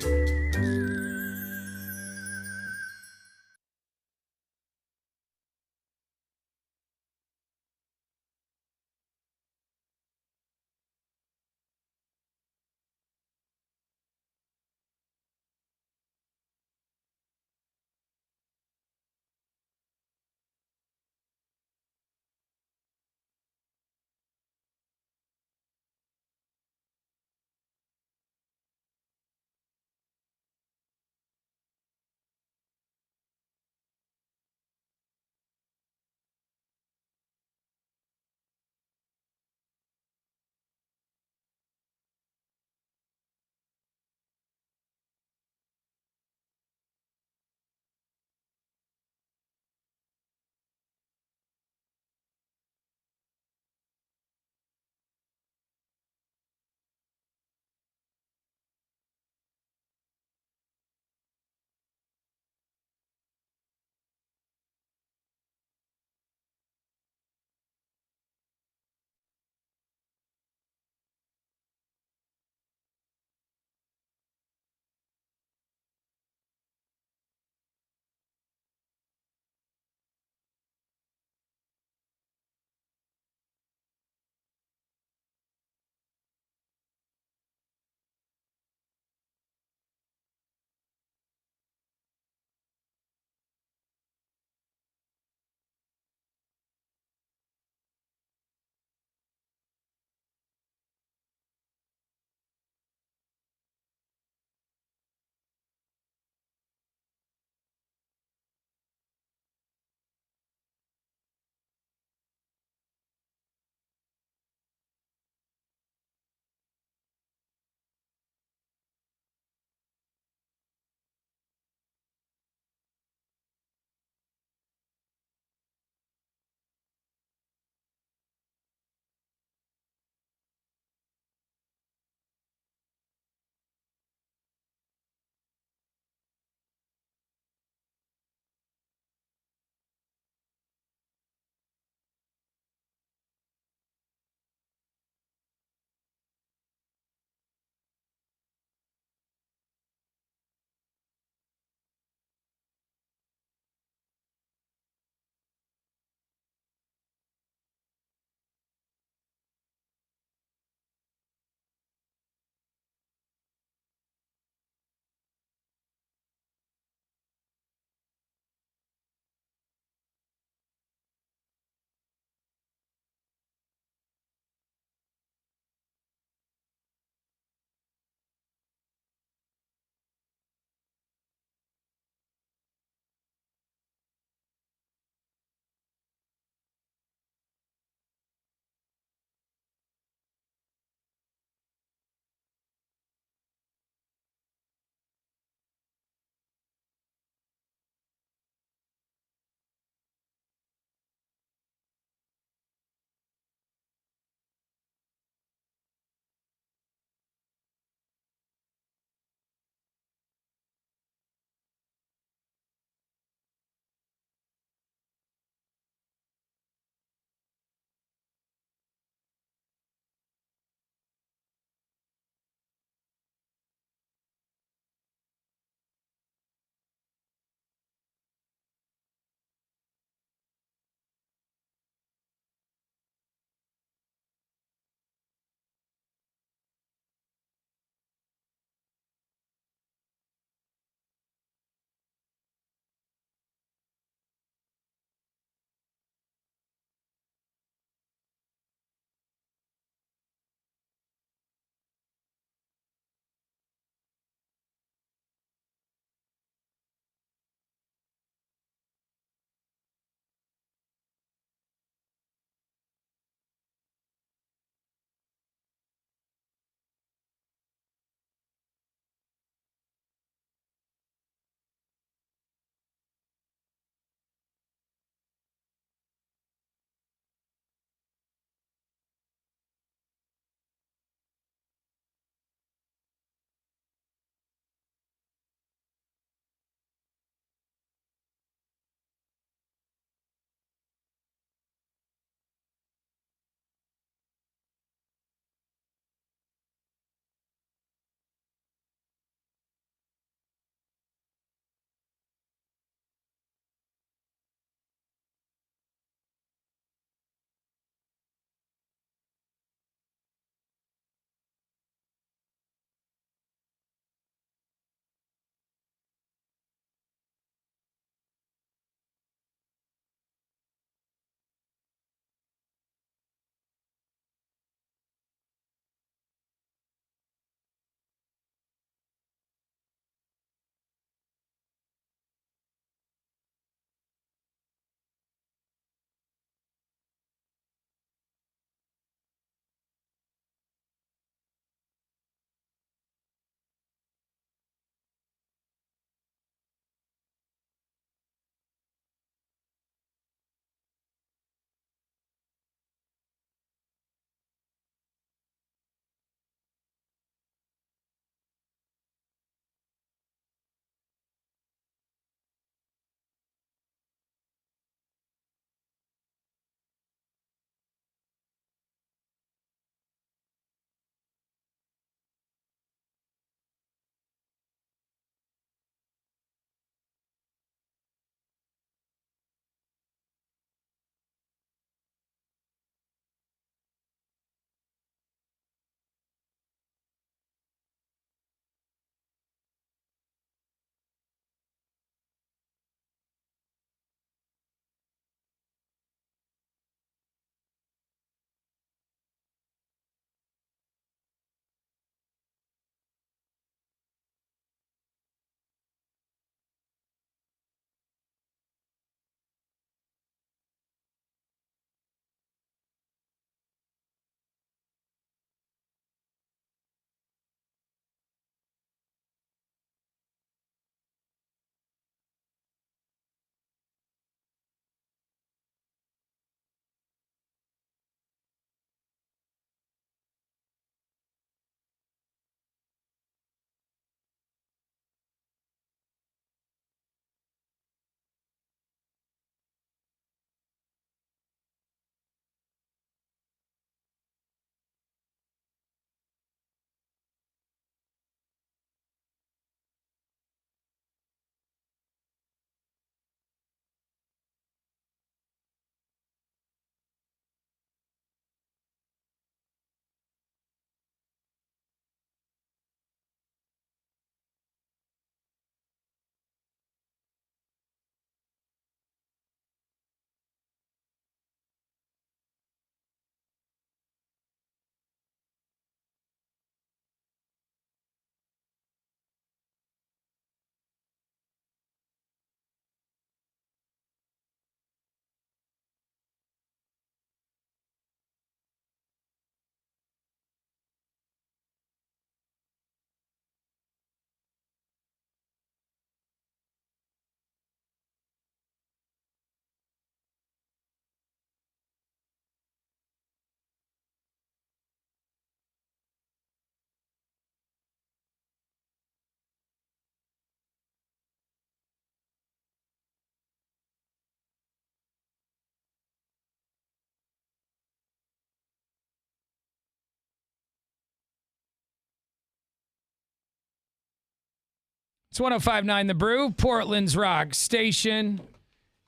It's 105.9 The Brew, Portland's Rock Station.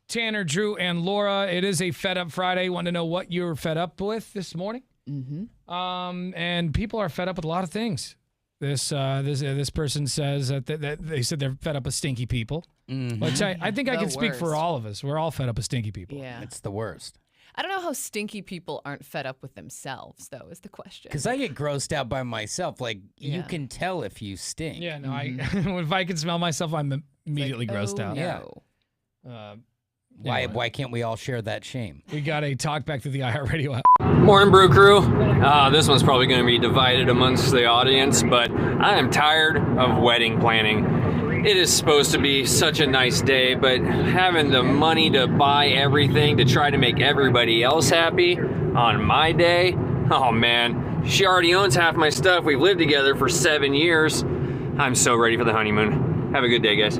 Tanner, Drew, and Laura. It is a Fed Up Friday. Want to know what you're fed up with this morning? Mm-hmm. And people are fed up with a lot of things. This person says that they said they're fed up with stinky people. Mm-hmm. Which I think I can speak for all of us. We're all fed up with stinky people. Yeah. It's the worst. I don't know how stinky people aren't fed up with themselves, though, is the question. Because I get grossed out by myself. Like, you can tell if you stink. Yeah, no, if I can smell myself, I'm immediately grossed out. No. Yeah. Why can't we all share that shame? We got a talk back to the iHeartRadio app. Morning, Brew Crew. This one's probably going to be divided amongst the audience, but I am tired of wedding planning. It is supposed to be such a nice day, but having the money to buy everything to try to make everybody else happy on my day, oh man, she already owns half my stuff. We've lived together for 7 years. I'm so ready for the honeymoon. Have a good day, guys.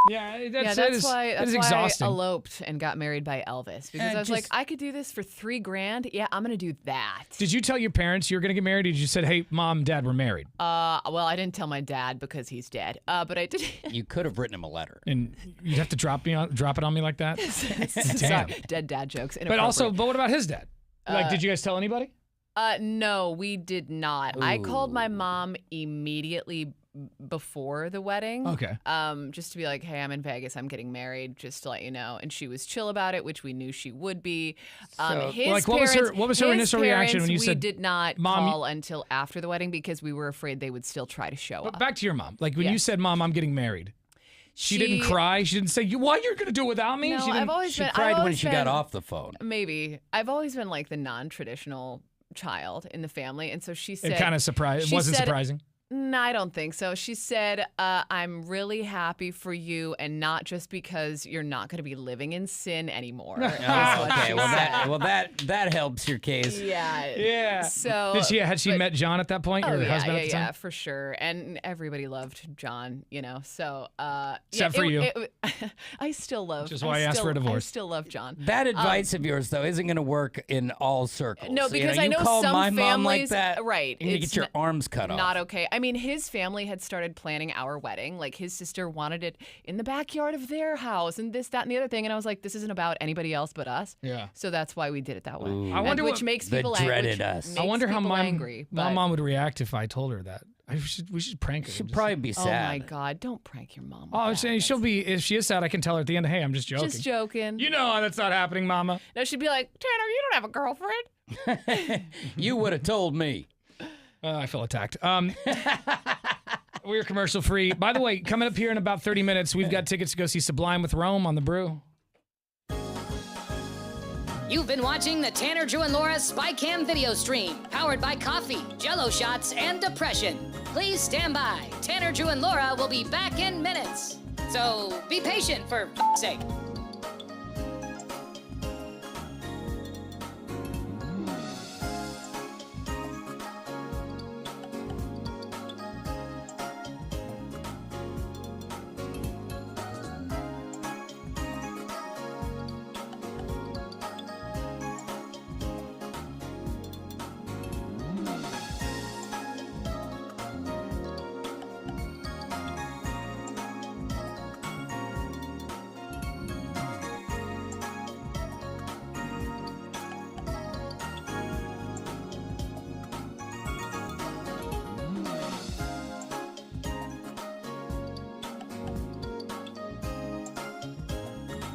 Yeah, that's why exhausting. I eloped and got married by Elvis, because I was like, I could do this for $3,000. Yeah, I'm gonna do that. Did you tell your parents you were gonna get married? Or did you said, "Hey, Mom, Dad, we're married"? Well, I didn't tell my dad because he's dead. But I did. You could have written him a letter. And you'd have to drop it on me like that. Damn. Sorry, dead dad jokes. But what about his dad? Did you guys tell anybody? No, we did not. Ooh. I called my mom immediately before the wedding. Okay. Just to be like, hey, I'm in Vegas. I'm getting married, just to let you know. And she was chill about it, which we knew she would be. What was her initial reaction when you said, we did not Mom, call until after the wedding because we were afraid they would still try to show up. Back to your mom. Like when you said, Mom, I'm getting married. She didn't cry. She didn't say, "Why you're gonna do it without me?" No, She cried when she got off the phone. Maybe. I've always been like the non-traditional child in the family, and so she said it kind of surprised. It wasn't surprising. No, I don't think so. She said, I'm really happy for you, and not just because you're not going to be living in sin anymore. Okay, well that helps your case. Yeah. So had she met John at that point? Your husband at the time? Yeah, for sure. And everybody loved John, So except for you. I still love. Which is why I asked for a divorce. I still love John. That advice of yours, though, isn't going to work in all circles. No, because I know call some my families, mom like that, right? You're going to get your arms cut off. Not okay. I mean, his family had started planning our wedding. Like, his sister wanted it in the backyard of their house and this, that, and the other thing. And I was like, this isn't about anybody else but us. Yeah. So that's why we did it that way. Ooh. I wonder which makes people dreaded us. I wonder how my but mom would react if I told her that. We should prank her. She'd probably be sad. Oh my God! Don't prank your mom. I'm saying she'll be. If she is sad, I can tell her at the end. Hey, I'm just joking. Just joking. You know that's not happening, Mama. No, she'd be like, Tanner, you don't have a girlfriend. You would have told me. I feel attacked. We're commercial free. By the way, coming up here in about 30 minutes, we've got tickets to go see Sublime with Rome on the Brew. You've been watching the Tanner, Drew, and Laura SpyCam video stream, powered by coffee, Jell-O shots, and depression. Please stand by. Tanner, Drew, and Laura will be back in minutes. So be patient, for f***'s sake.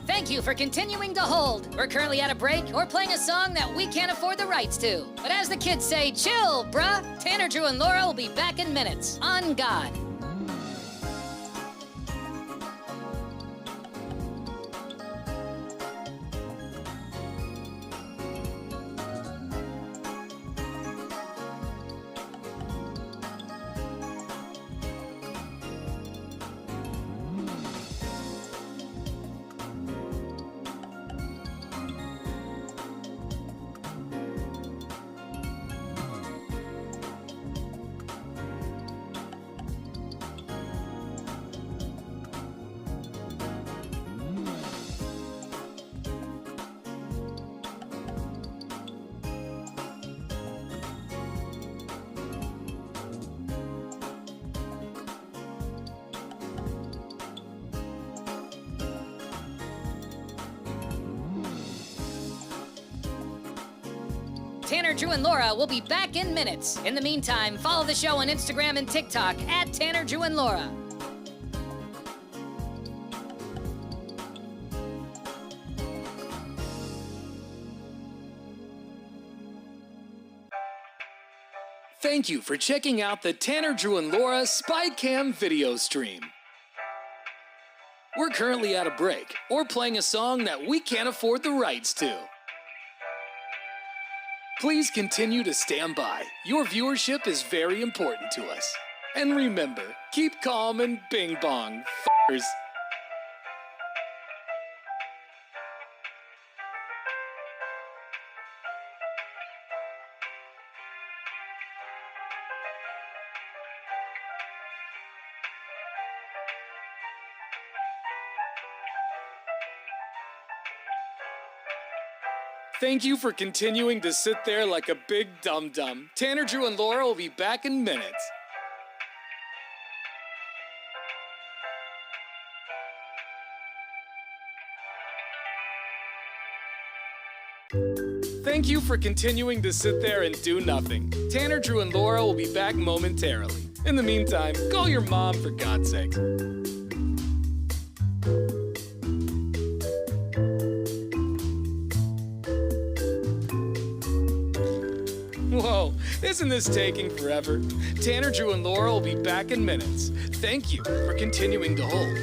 Thank you for continuing to hold. We're currently at a break or playing a song that we can't afford the rights to. But as the kids say, chill, bruh. Tanner, Drew, and Laura will be back in minutes. On God. Tanner, Drew, and Laura will be back in minutes. In the meantime, follow the show on Instagram and TikTok at Tanner, Drew, and Laura. Thank you for checking out the Tanner, Drew, and Laura SpyCam video stream. We're currently at a break or playing a song that we can't afford the rights to. Please continue to stand by. Your viewership is very important to us. And remember, keep calm and bing bong, f***ers. Thank you for continuing to sit there like a big dum-dum. Tanner, Drew, and Laura will be back in minutes. Thank you for continuing to sit there and do nothing. Tanner, Drew, and Laura will be back momentarily. In the meantime, call your mom for God's sake. Whoa, isn't this taking forever? Tanner, Drew, and Laura will be back in minutes. Thank you for continuing to hold.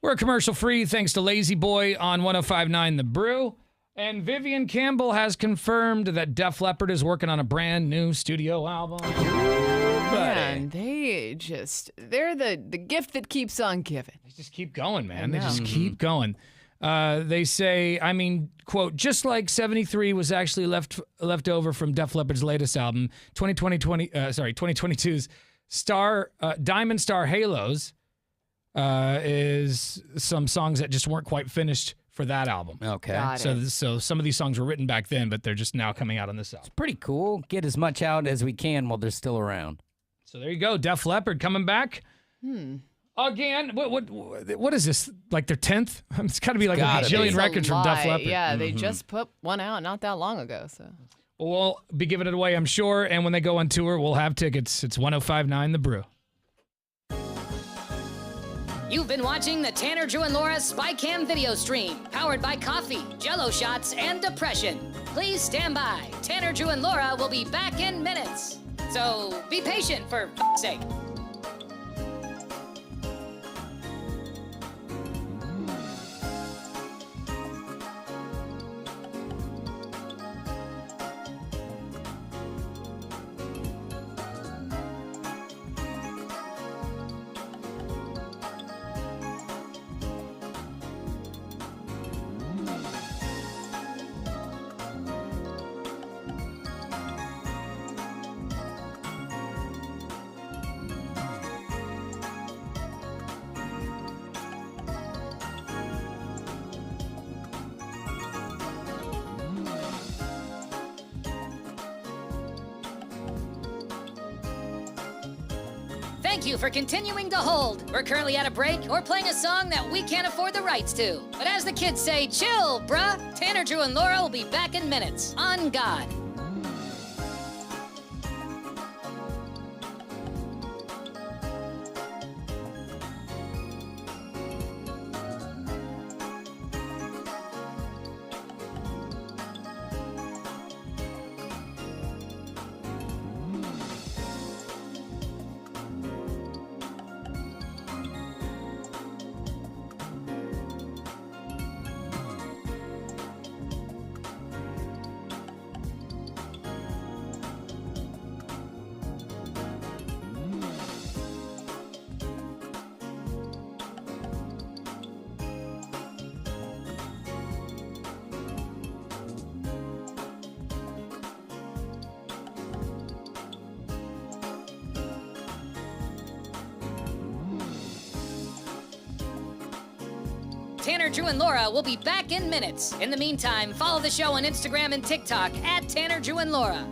We're commercial free thanks to Lazy Boy on 105.9 The Brew. And Vivian Campbell has confirmed that Def Leppard is working on a brand new studio album. Man, they're the gift that keeps on giving. They just keep going, man. They just keep going. They say, I mean, quote, just like 73 was actually left over from Def Leppard's latest album, 2022's Diamond Star Halos, is some songs that just weren't quite finished for that album. Okay. So some of these songs were written back then, but they're just now coming out on this album. It's pretty cool. Get as much out as we can while they're still around. So there you go. Def Leppard coming back. Again, what is this? Like their 10th? It's got to be like a bajillion records from Def Leppard. Yeah, they just put one out not that long ago. So we'll be giving it away, I'm sure. And when they go on tour, we'll have tickets. It's 105.9 The Brew. You've been watching the Tanner, Drew, and Laura SpyCam video stream, powered by coffee, Jell-O shots, and depression. Please stand by. Tanner, Drew, and Laura will be back in minutes. So be patient for f***'s sake. Thank you for continuing to hold. We're currently at a break or playing a song that we can't afford the rights to. But as the kids say, chill, bruh. Tanner, Drew, and Laura will be back in minutes. On God. Tanner, Drew, and Laura will be back in minutes. In the meantime, follow the show on Instagram and TikTok at Tanner, Drew, and Laura.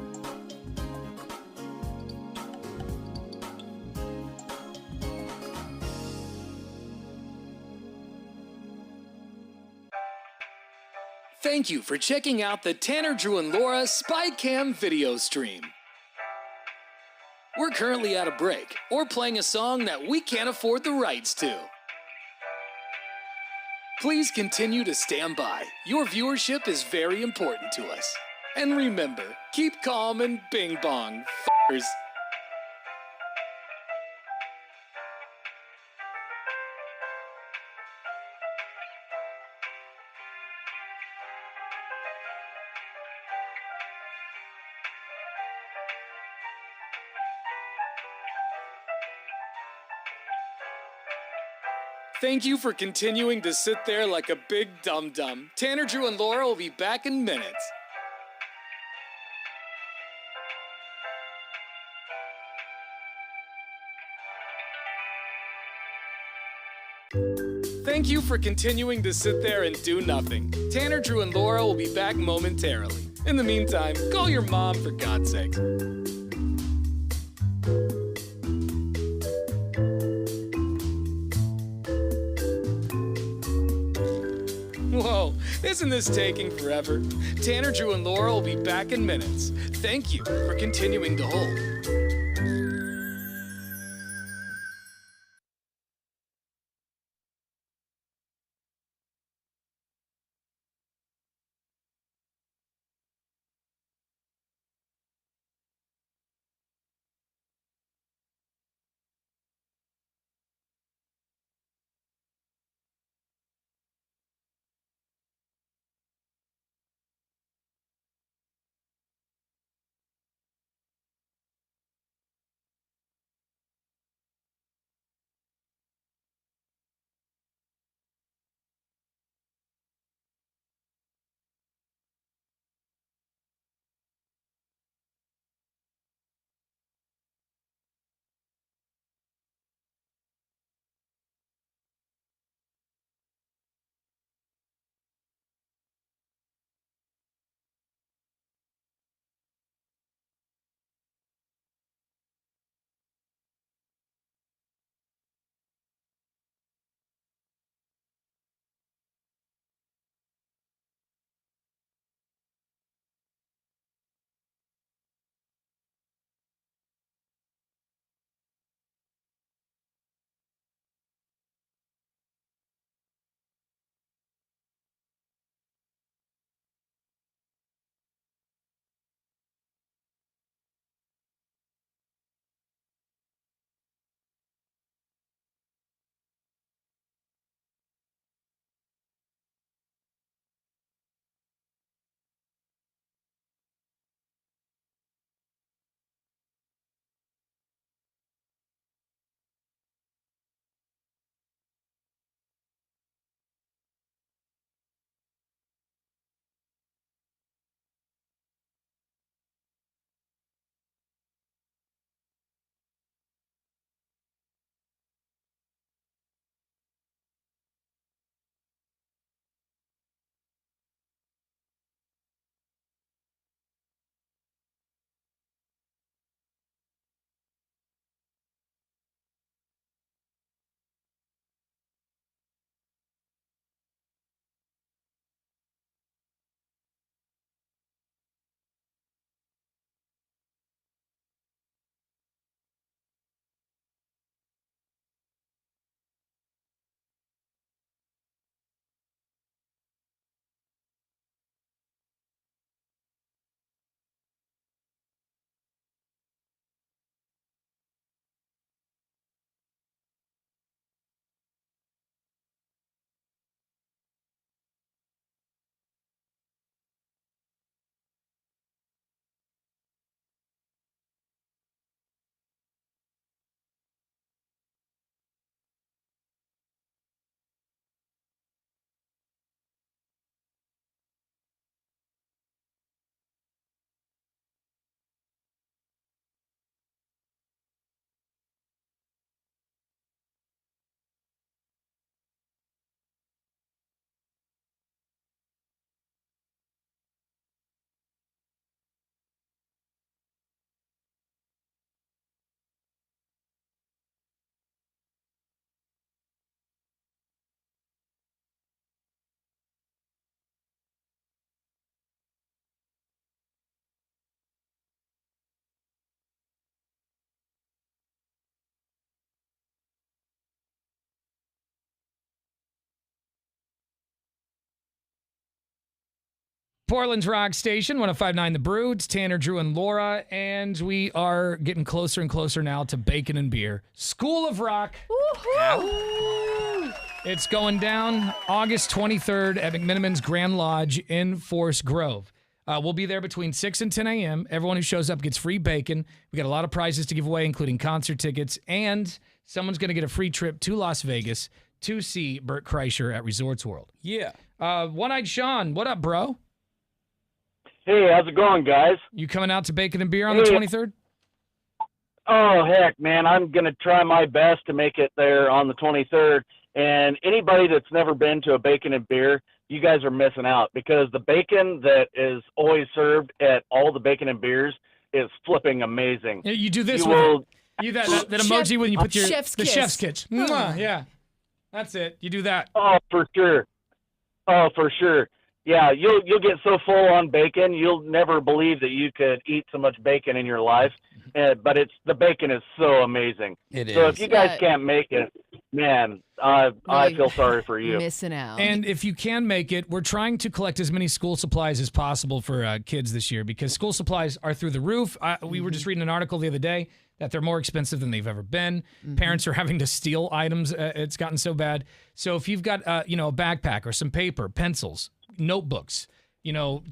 Thank you for checking out the Tanner, Drew, and Laura SpyCam video stream. We're currently at a break or playing a song that we can't afford the rights to. Please continue to stand by. Your viewership is very important to us. And remember, keep calm and bing bong, f***ers. Thank you for continuing to sit there like a big dum-dum. Tanner, Drew, and Laura will be back in minutes. Thank you for continuing to sit there and do nothing. Tanner, Drew, and Laura will be back momentarily. In the meantime, call your mom for God's sake. Whoa, isn't this taking forever? Tanner, Drew, and Laura will be back in minutes. Thank you for continuing to hold. Portland's Rock Station, 105.9 The Brew. It's Tanner, Drew, and Laura, and we are getting closer and closer now to Bacon and Beer. School of Rock. It's going down August 23rd at McMiniman's Grand Lodge in Forest Grove. We'll be there between 6 and 10 a.m. Everyone who shows up gets free bacon. We got a lot of prizes to give away, including concert tickets, and someone's going to get a free trip to Las Vegas to see Bert Kreischer at Resorts World. Yeah. One-Eyed Sean, what up, bro? Hey, how's it going, guys? You coming out to Bacon and Beer on the 23rd? Oh, heck, man. I'm going to try my best to make it there on the 23rd. And anybody that's never been to a Bacon and Beer, you guys are missing out because the bacon that is always served at all the Bacon and Beers is flipping amazing. You do this that emoji when you put your chef's the kiss. chef's kiss. Mwah, yeah, that's it. You do that. Oh, for sure. Yeah, you'll get so full on bacon, you'll never believe that you could eat so much bacon in your life. But the bacon is so amazing. It So is. if you guys can't make it, man, I feel sorry for you. Missing out. And if you can make it, we're trying to collect as many school supplies as possible for kids this year because school supplies are through the roof. We were just reading an article the other day that they're more expensive than they've ever been. Parents are having to steal items. It's gotten so bad. So if you've got a backpack or some paper, pencils, notebooks,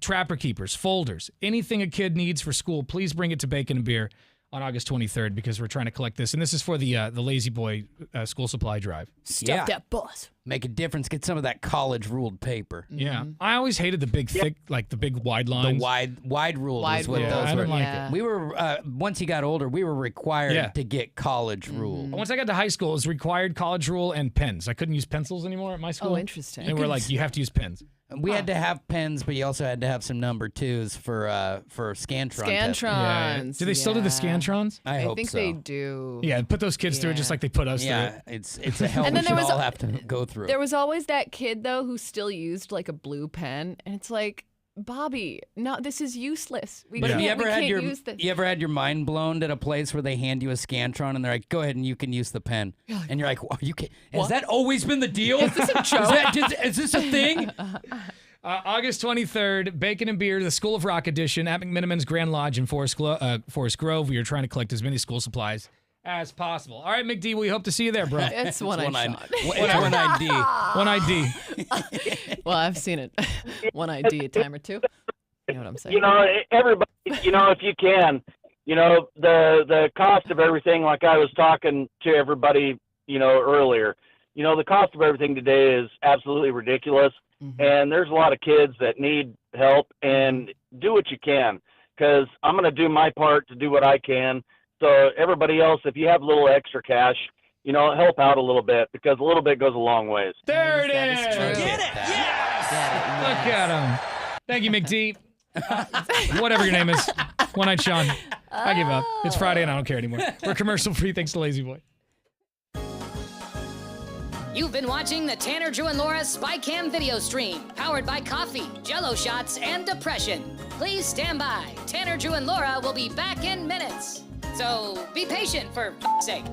trapper keepers, folders, anything a kid needs for school, please bring it to Bacon and Beer on August 23rd because we're trying to collect this. And this is for the Lazy Boy school supply drive. Stuff that bus. Make a difference. Get some of that college-ruled paper. Yeah. I always hated the big, thick, like the big wide lines. The wide ruled is what ruled. those I were. didn't like it. We were, once you got older, we were required Yeah. to get college ruled. Once I got to high school, it was required college rule and pens. I couldn't use pencils anymore at my school. Oh, interesting. And we're like, you have to use pens. We had to have pens, but you also had to have some number 2s for Scantron. testing. Scantrons. Do they still do the Scantrons? I hope think so. they do. Yeah, put those kids through it just like they put us through Yeah, it. it's a hell And we then should there was all a- have to go through. There was always that kid, though, who still used like a blue pen. And it's like, Bobby, no, this is useless. We But can't, have you ever we had can't your use this. you ever had your mind blown at a place where they hand you a Scantron and they're like, "Go ahead and you can use the pen," and you're like, "Wow, you can." Has that always been the deal? Is this a joke? Is this a thing? August 23rd, Bacon and Beer, the School of Rock edition at McMiniman's Grand Lodge in Forest Grove. We are trying to collect as many school supplies as possible. All right, McD, we hope to see you there, bro. It's one-eyed Sean. It's one ID. One ID. Well, I've seen it. One ID a time or two. You know what I'm saying? Everybody, if you can, the cost of everything, like I was talking to everybody, earlier, the cost of everything today is absolutely ridiculous. And there's a lot of kids that need help, and do what you can, because I'm going to do my part to do what I can. So everybody else, if you have a little extra cash, help out a little bit, because a little bit goes a long ways. There it That is is. true. Get it? Yes. Look at him. Thank you, McD. Whatever your name is. One-Eyed Sean. I give up. It's Friday and I don't care anymore. We're commercial free thanks to Lazy Boy. You've been watching the Tanner, Drew, and Laura SpyCam video stream, powered by coffee, Jello shots, and depression. Please stand by. Tanner, Drew, and Laura will be back in minutes. So be patient for f***'s sake.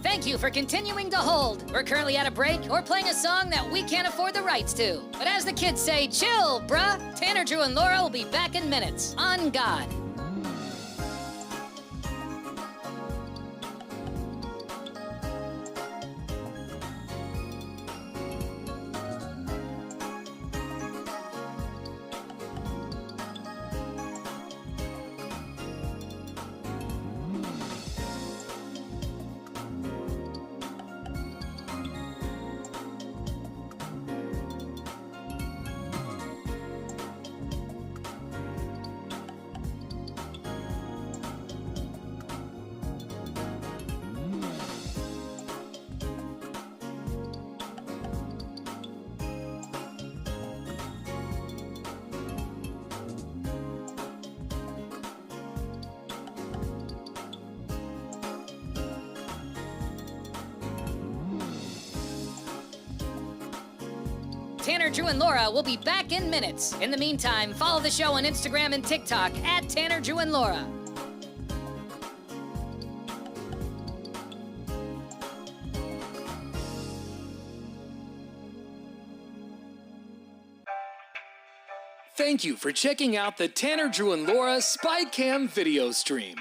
Thank you for continuing to hold. We're currently at a break or playing a song that we can't afford the rights to. But as the kids say, chill, bruh. Tanner, Drew, and Laura will be back in minutes. On God. Tanner, Drew, and Laura will be back in minutes. In the meantime, follow the show on Instagram and TikTok at Tanner, Drew, and Laura. Thank you for checking out the Tanner, Drew, and Laura SpyCam video stream.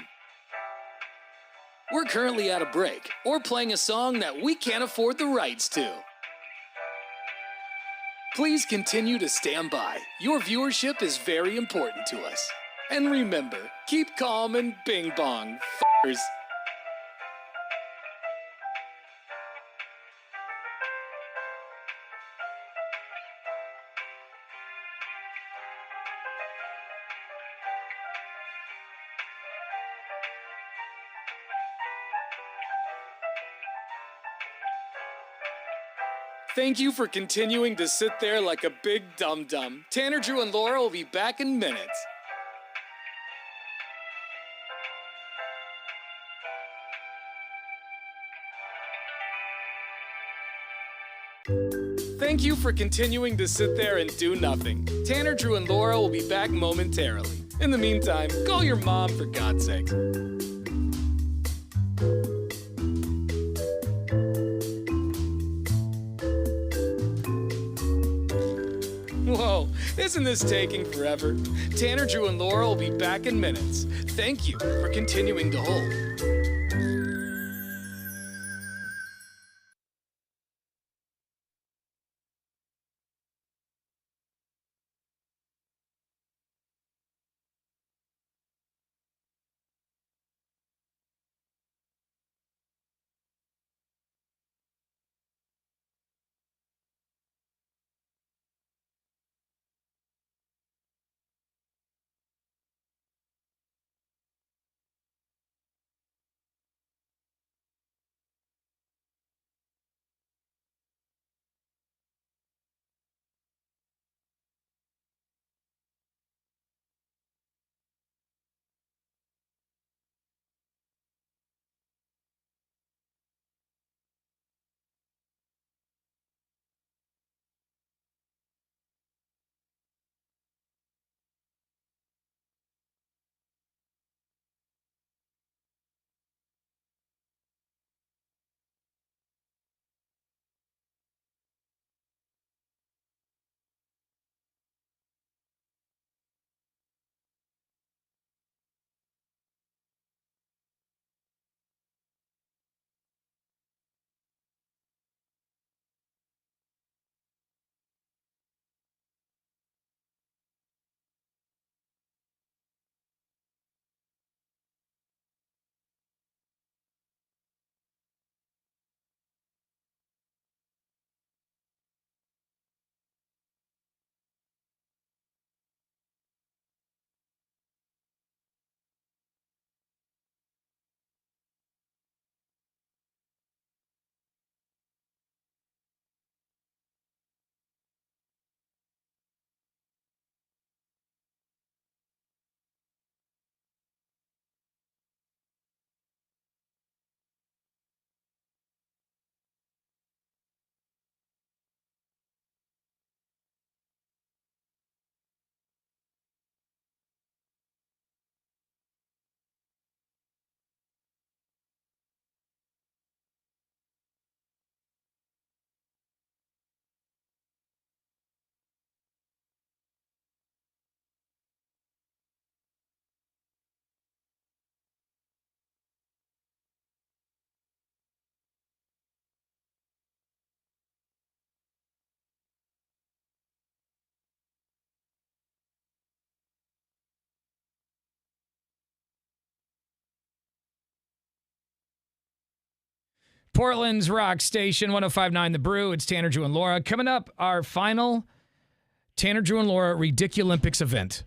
We're currently at a break or playing a song that we can't afford the rights to. Please continue to stand by. Your viewership is very important to us. And remember, keep calm and bing bong, f***ers. Thank you for continuing to sit there like a big dum-dum. Tanner, Drew, and Laura will be back in minutes. Thank you for continuing to sit there and do nothing. Tanner, Drew, and Laura will be back momentarily. In the meantime, call your mom for God's sake. Whoa, isn't this taking forever? Tanner, Drew, and Laura will be back in minutes. Thank you for continuing to hold. Portland's Rock Station, 105.9 The Brew. It's Tanner, Drew, and Laura. Coming up, our final Tanner, Drew, and Laura Ridiculolympics event.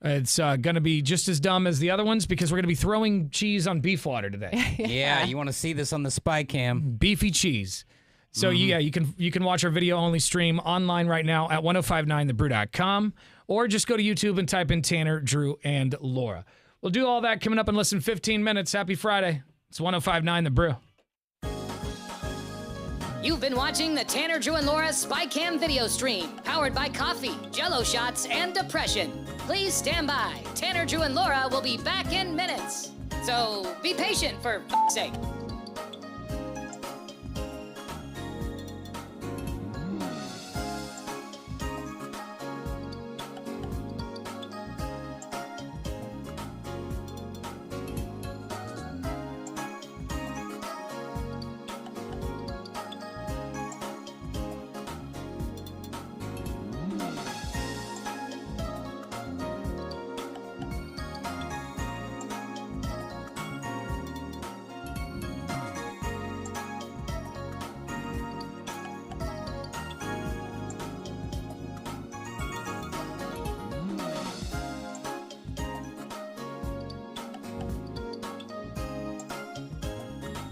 It's going to be just as dumb as the other ones because we're going to be throwing cheese on beef water today. Yeah, you want to see this on the SpyCam. Beefy cheese. So, yeah, you can watch our video-only stream online right now at 1059thebrew.com or just go to YouTube and type in Tanner, Drew, and Laura. We'll do all that coming up in less than 15 minutes. Happy Friday. It's 1059 The Brew. You've been watching the Tanner, Drew, and Laura SpyCam video stream, powered by coffee, Jello shots, and depression. Please stand by. Tanner, Drew, and Laura will be back in minutes. So be patient, for f***'s sake.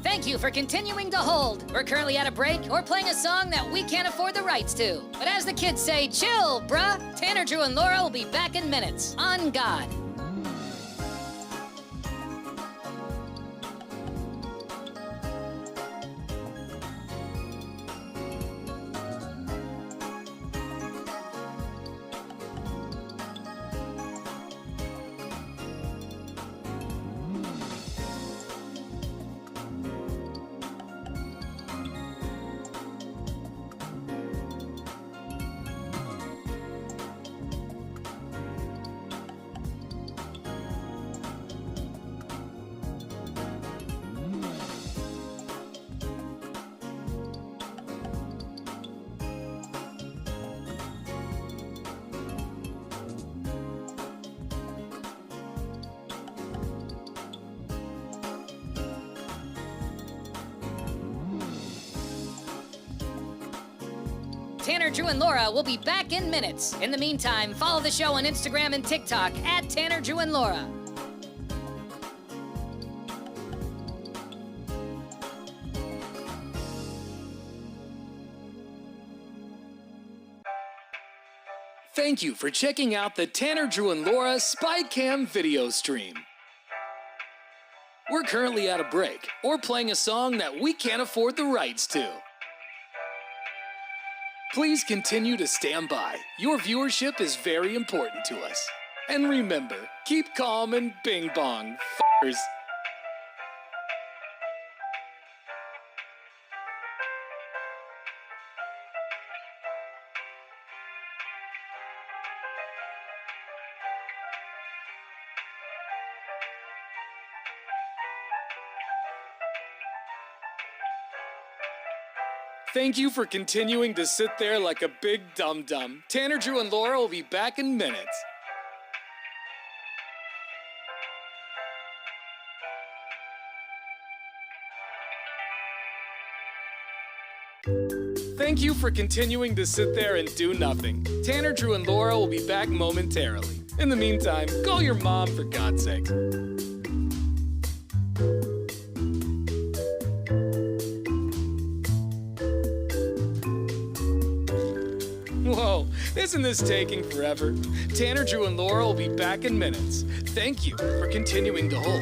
Thank you for continuing to hold. We're currently at a break or playing a song that we can't afford the rights to. But as the kids say, chill, bruh. Tanner, Drew, and Laura will be back in minutes. On God. Tanner, Drew, and Laura will be back in minutes. In the meantime, follow the show on Instagram and TikTok at Tanner, Drew, and Laura. Thank you for checking out the Tanner, Drew, and Laura SpyCam video stream. We're currently at a break or playing a song that we can't afford the rights to. Please continue to stand by. Your viewership is very important to us. And remember, keep calm and bing bong, f***ers. Thank you for continuing to sit there like a big dum-dum. Tanner, Drew, and Laura will be back in minutes. Thank you for continuing to sit there and do nothing. Tanner, Drew, and Laura will be back momentarily. In the meantime, call your mom for God's sake. Whoa, isn't this taking forever? Tanner, Drew, and Laura will be back in minutes. Thank you for continuing to hold.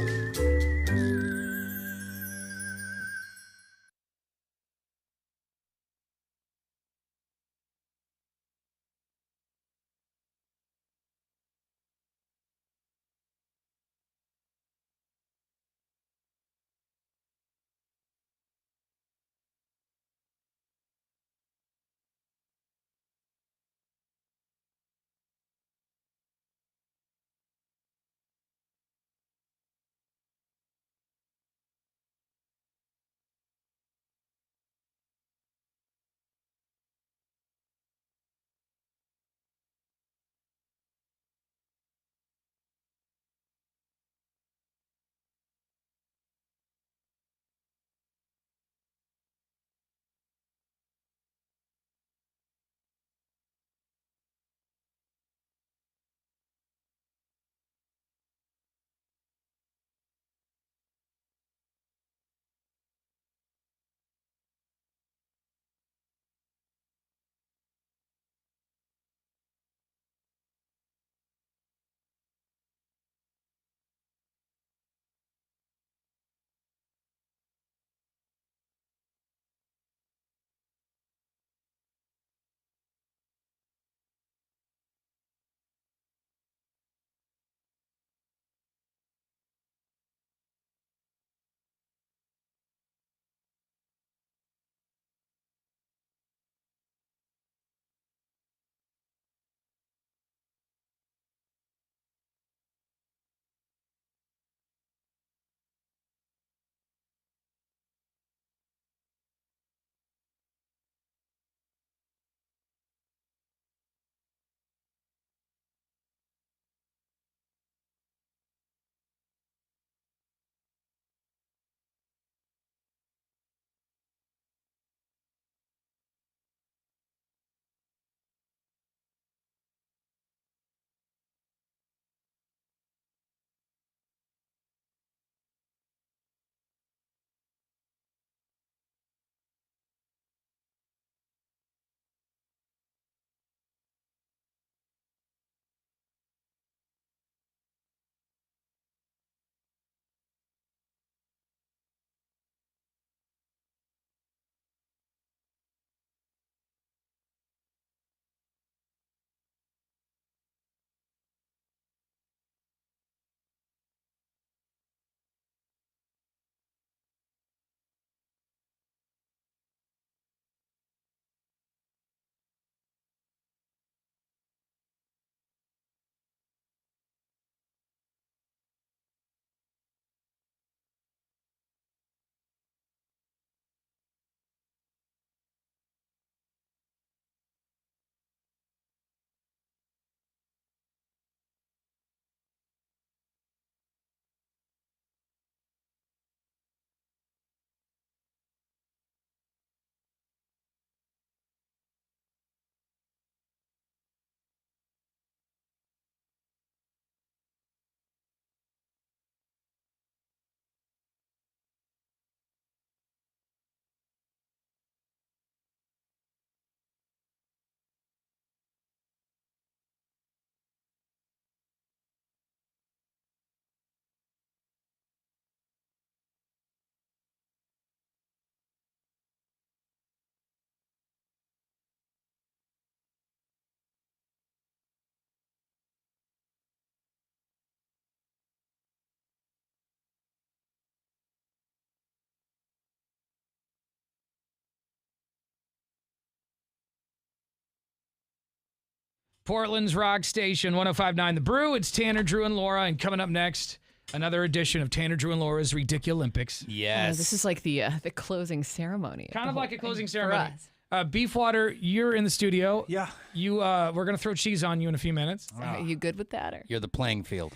Portland's Rock Station, 105.9 The Brew. It's Tanner, Drew, and Laura. And coming up next, another edition of Tanner, Drew, and Laura's Ridiculympics. Yes. This is like the closing ceremony. Kind of like a closing for ceremony. us. Beefwater, you're in the studio. Yeah. We're going to throw cheese on you in a few minutes. Are you good with that? Or? You're the playing field.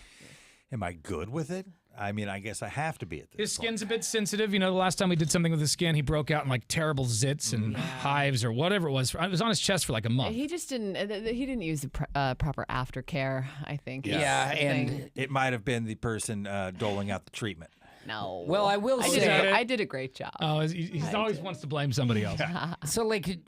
Am I good with it? I mean, I guess I have to be at this His point. skin's a bit sensitive. You know, the last time we did something with his skin, he broke out in like terrible zits and hives or whatever it was. It was on his chest for like a month. He just didn't. He didn't use the proper aftercare. I think. Yeah, and it might have been the person doling out the treatment. No. Well, I will say I did a great job. Oh, he always wants to blame somebody else. so. Like, It's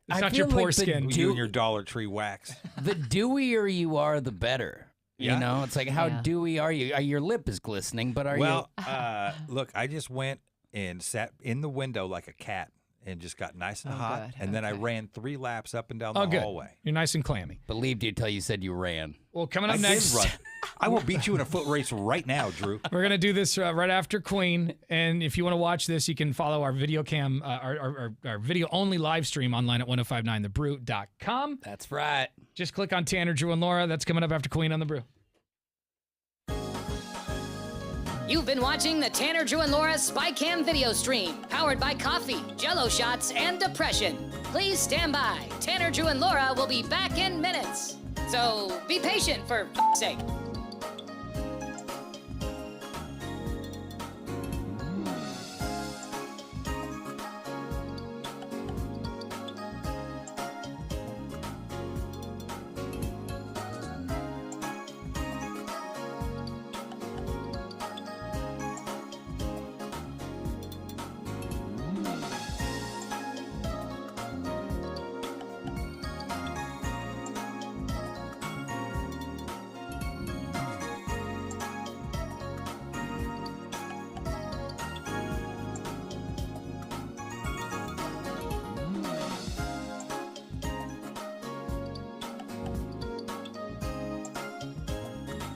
I not feel your poor like skin. You and your Dollar Tree wax. The dewier you are, the better. Yeah. You know, it's like how Yeah. dewy are you? Your lip is glistening, but are you? Look, I just went and sat in the window like a cat and just got nice and hot. good. And then I ran 3 laps up and down Oh, the good. hallway. You're nice and clammy. Believed you until you said you ran. Well, coming up I next, did run. I will beat you in a foot race right now, Drew. we're going to do this right after Queen. And if you want to watch this, you can follow our video cam, our video only live stream online at 1059thebrew.com. That's right. Just click on Tanner, Drew, and Laura. That's coming up after Queen on the Brew. You've been watching the Tanner, Drew, and Laura SpyCam video stream, powered by coffee, Jell-O shots, and depression. Please stand by. Tanner, Drew, and Laura will be back in minutes. So be patient for f***'s sake.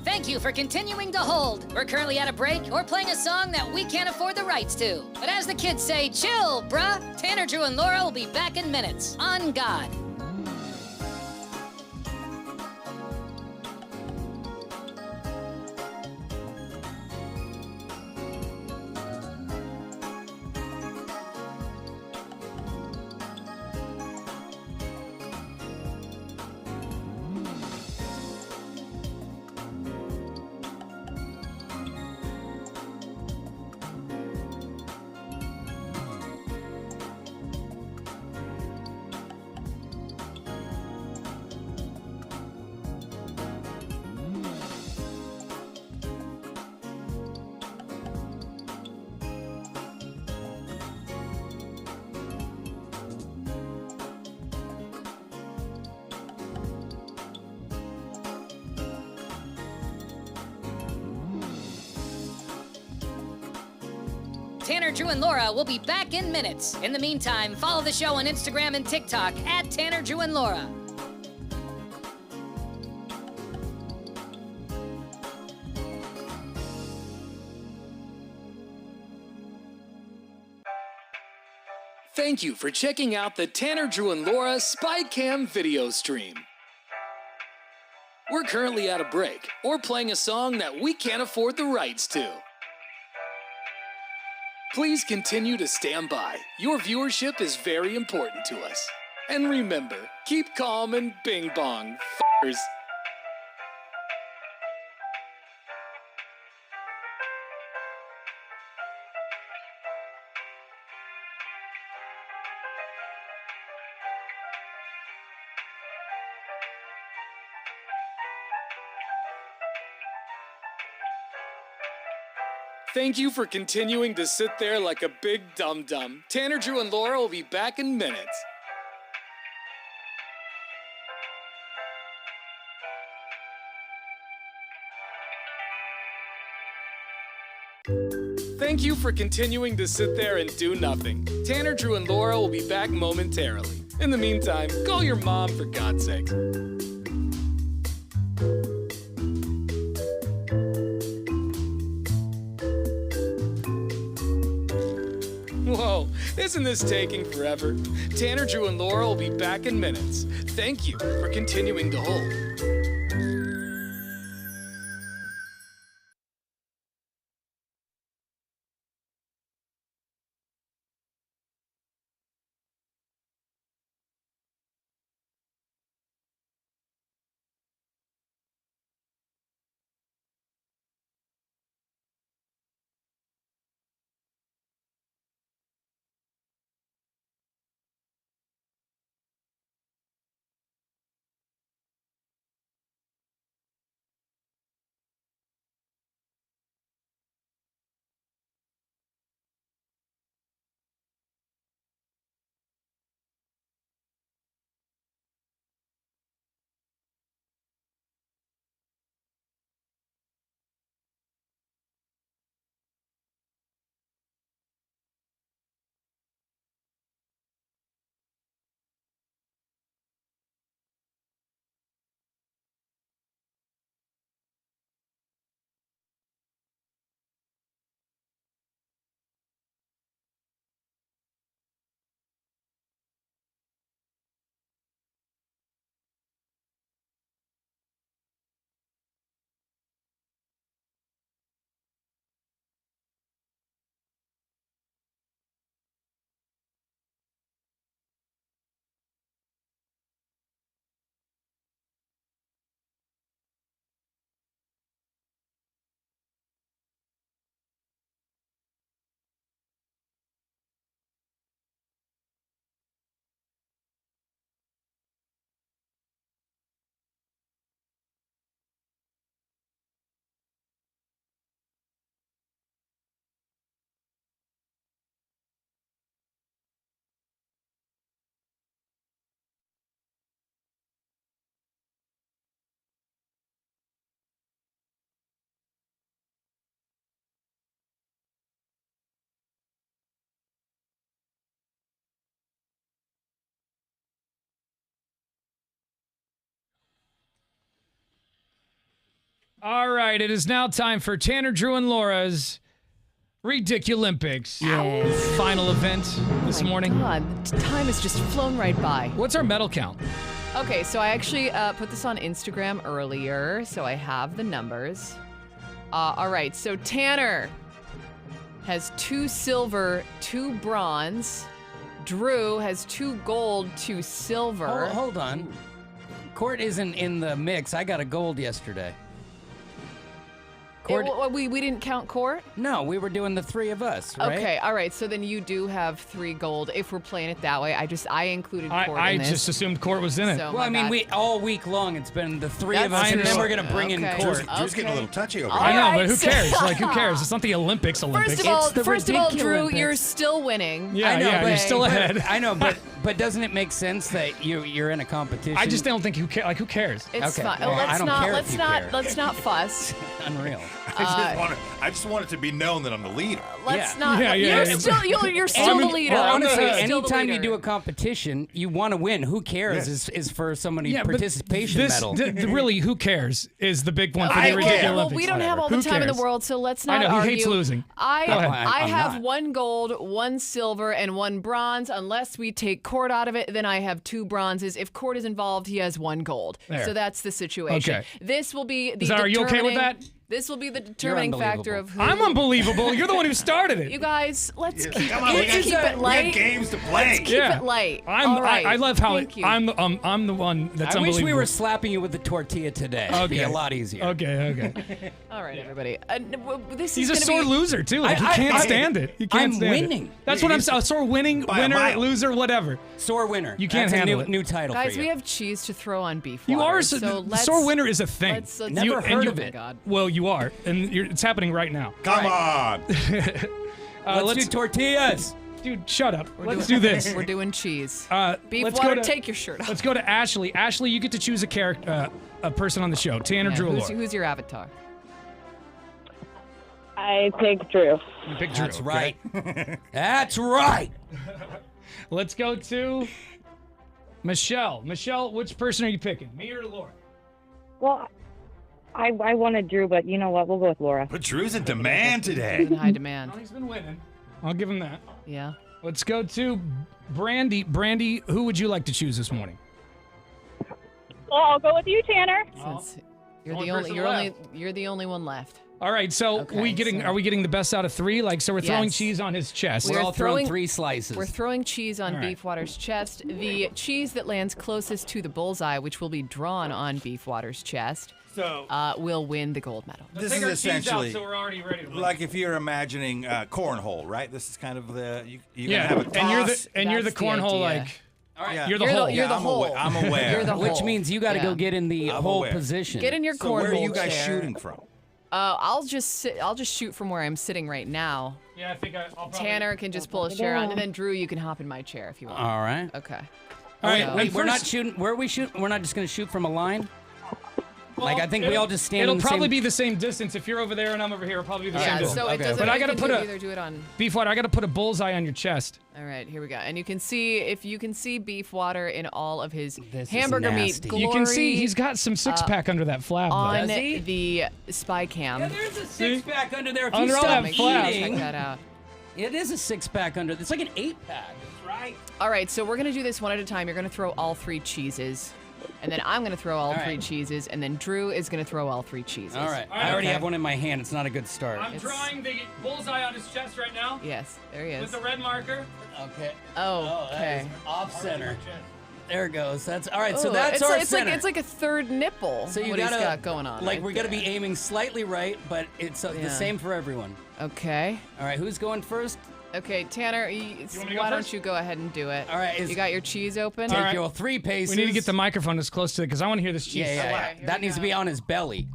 Thank you for continuing to hold. We're currently at a break or playing a song that we can't afford the rights to. But as the kids say, chill, bruh. Tanner, Drew, and Laura will be back in minutes. On God. Tanner, Drew, and Laura will be back in minutes. In the meantime, follow the show on Instagram and TikTok at Tanner, Drew, and Laura. Thank you for checking out the Tanner, Drew, and Laura SpyCam video stream. We're currently at a break or playing a song that we can't afford the rights to. Please continue to stand by. Your viewership is very important to us. And remember, keep calm and bing bong, f***ers. Thank you for continuing to sit there like a big dum-dum. Tanner, Drew, and Laura will be back in minutes. Thank you for continuing to sit there and do nothing. Tanner, Drew, and Laura will be back momentarily. In the meantime, call your mom for God's sake. Whoa, isn't this taking forever? Tanner, Drew, and Laura will be back in minutes. thank you for continuing to hold. All right, it is now time for Tanner, Drew, and Laura's Ridiculolympics. Yes. Final event this morning. God, time has just flown right by. What's our medal count? Okay, so I actually put this on Instagram earlier, so I have the numbers. All right, so Tanner has 2 silver, 2 bronze. Drew has 2 gold, 2 silver. Hold on. Court isn't in the mix. I got a gold yesterday. We didn't count Court? No, we were doing the 3 of us, right? Okay, all right. So then you do have 3 gold if we're playing it that way. I included Court I in this. just assumed Court was in it. So Well, I mean, we all week long it's been the 3 of us, and then we're gonna bring in Court. Drew's getting a little touchy over I here. know, but who cares? Like, who cares? It's not the Olympics. First of all, Drew, you're still winning. Yeah, I know, you're still ahead. I know, but doesn't it make sense that you're in a competition? I just don't think who cares? It's Okay, fine. well, I don't care if you care. Let's not fuss. Unreal. I just want it to be known that I'm the leader. Let's not. Yeah, You're still the leader. Well, honestly, You're still the anytime you leader. do a competition, you want to win. Who cares? Is for somebody participation medal. Really, who cares? Is the big one for Okay, the well, Olympics. we don't have all the Who time in the cares? world, so let's I not know, argue. he hates losing. Go ahead. I have not. 1 gold, 1 silver, and 1 bronze. Unless we take Court out of it, then I have 2 bronzes. If Court is involved, he has 1 gold. There. So that's the situation. Okay. This will be the Are you okay with that? This will be the determining factor of who. I'm unbelievable. You're the one who started it. You guys, let's keep Come on, let's keep it light. We got games to play. Let's keep it light. All right. I love how Thank you. I'm the one that's I wish unbelievable. we were slapping you with the tortilla today. It'd be a lot easier. Okay. All right, everybody. This He's is a gonna sore be, loser too. Like, he can't stand it. He can't I'm stand winning. it. That's what I'm saying. Sore winning, by a winner, mile. loser, whatever. Sore winner. You can't That's handle a it. new title Guys, for you. we have cheese to throw on beef. You water, are so let's, sore winner is a thing. Let's Never heard of Oh it. God. Well, you are, and it's happening right now. Come on. Let's do tortillas. Dude, shut up. Let's do this. We're doing cheese. let's Beef go water. to- Take your shirt off. Let's go to Ashley. Ashley, you get to choose a character, a person on the show. Tanner, Drew, or who's, Laura. who's your avatar? I pick Drew. You pick Drew. That's okay? right. That's right. Let's go to Michelle. Michelle, which person are you picking? Me or Laura? Well, I wanted Drew, but you know what? We'll go with Laura. But Drew's in demand today. In high demand. He's been winning. I'll give him that. Yeah. Let's go to Brandy. Brandy, who would you like to choose this morning? Well, I'll go with you, Tanner. Since you're Only the only, person you're left. you're the only one left. All right, so Okay, are we getting the best out of 3? Like, so we're throwing Yes. cheese on his chest. We're all throwing 3 slices. We're throwing cheese on All right. Beefwater's chest. The cheese that lands closest to the bullseye, which will be drawn on Beefwater's chest, will win the gold medal. This is essentially so we're already ready to play. like if you're imagining cornhole, right? This is kind of the you're Yeah, gonna have a toss. and you're the That's the cornhole idea. like. All right. Yeah. You're the hole. You're the hole. I'm aware. You're the Which hole. means you got to Yeah. go get in the I'm hole aware. position. Get in your So cornhole where are you guys chair. shooting from? I'll just shoot from where I'm sitting right now. Yeah, I think I'll probably. Tanner can just pull a chair on, and then Drew, you can hop in my chair if you want. All right. Okay. All right, So- Wait, and we're not first- shooting. Where are we shooting? We're not just going to shoot from a line? Like, I think we it'll- all just stand It'll in the probably same... be the same distance. If you're over there and I'm over here, it'll probably be the Yeah, same distance. so it doesn't. But I gotta you put can a either do it on. Beefwater. I gotta put a bullseye on your chest. All right, here we go. And you can see Beefwater in all of his This is hamburger meat nasty. glory. You can see he's got some six-pack under that flab. though. on Does he? the SpyCam. Yeah, there's a six-pack under there. If Under you all stop that Make sure you flab. check eating, that out. it is a six-pack under. It's like an 8-pack. Right. All right, so we're gonna do this one at a time. You're gonna throw all 3 cheeses, and then I'm gonna throw all All 3 right. cheeses, and then Drew is gonna throw all 3 cheeses. All right. All right, I already okay. have one in my hand. It's not a good start. I'm drawing the bullseye on his chest right now Yes, there he with is. the red marker. Okay. Oh, that okay. is off center. There it goes. That's all right. So Ooh, that's it's our like, it's center. like it's like a third nipple. so you what gotta he's got going on. Like right we're gonna there. be aiming slightly right, but it's the Yeah. same for everyone. Okay. All right. Who's going first? Okay, Tanner, want me to go why don't first? you go ahead and do it? All right, You got your cheese open? Take right. your 3 paces. We need to get the microphone as close to it because I want to hear this cheese Yeah, yeah, slap. yeah. That needs to be on his belly.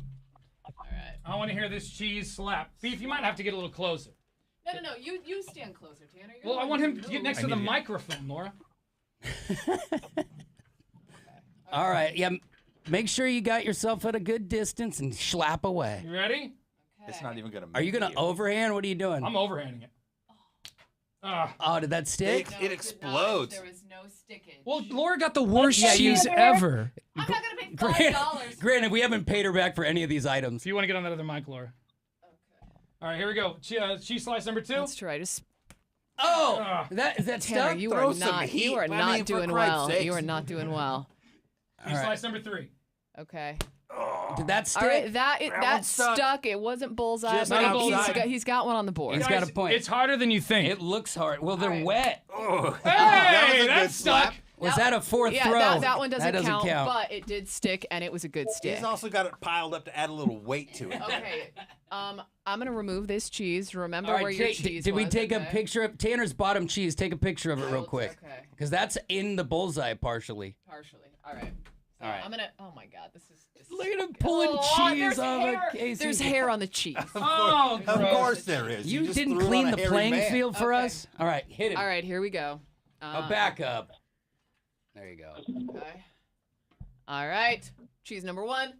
I want to hear this cheese slap. Beef, you might have to get a little closer. No. You stand closer, Tanner. Well, I want him to get next to the microphone, Laura. All right. Yeah. Make sure you got yourself at a good distance and slap away. You ready? It's not even gonna. Are you gonna make overhand? What are you doing? I'm overhanding it. Oh, did that stick? It explodes. There was no stickage. Well, Laura got the worst Yeah, you- cheese ever. I'm not gonna pay $5. Granted, we haven't paid her back for any of these items. If you want to get on that other mic, Laura. Okay. All right, here we go. Cheese slice number 2. Let's try. Just Oh, is that Tanner, stuff? you Throw are some not. heat. You are I not mean, for doing Christ's well. sakes. You are not doing well. Cheese slice number 3. Okay. Did that stick? All right, that one stuck. stuck. It wasn't bullseye, Just but outside. he's got one on the board. He's got a point. It's harder than you think. It looks hard. Well, they're All right. wet. Hey, a that's good stuck. slap. Was that a fourth Yeah, throw? that one doesn't, that doesn't count. but it did stick, and it was a good stick. He's also got it piled up to add a little weight to it. Okay, I'm gonna remove this cheese. Remember All right, where your Jake, cheese did we was, take a okay? picture of Tanner's bottom cheese? Take a picture of it real quick. Okay. Because that's in the bullseye partially. Partially. All right. So All right. I'm gonna. Oh my God, this is. Look at him pulling Oh, cheese there's off hair. a case. There's hair on the cheese. Oh, Of gross. course there is. You just didn't threw it clean on a the hairy playing man. field for Okay. us? All right, hit it. All right, here we go. A backup. There you go. Okay. All right. Cheese number 1.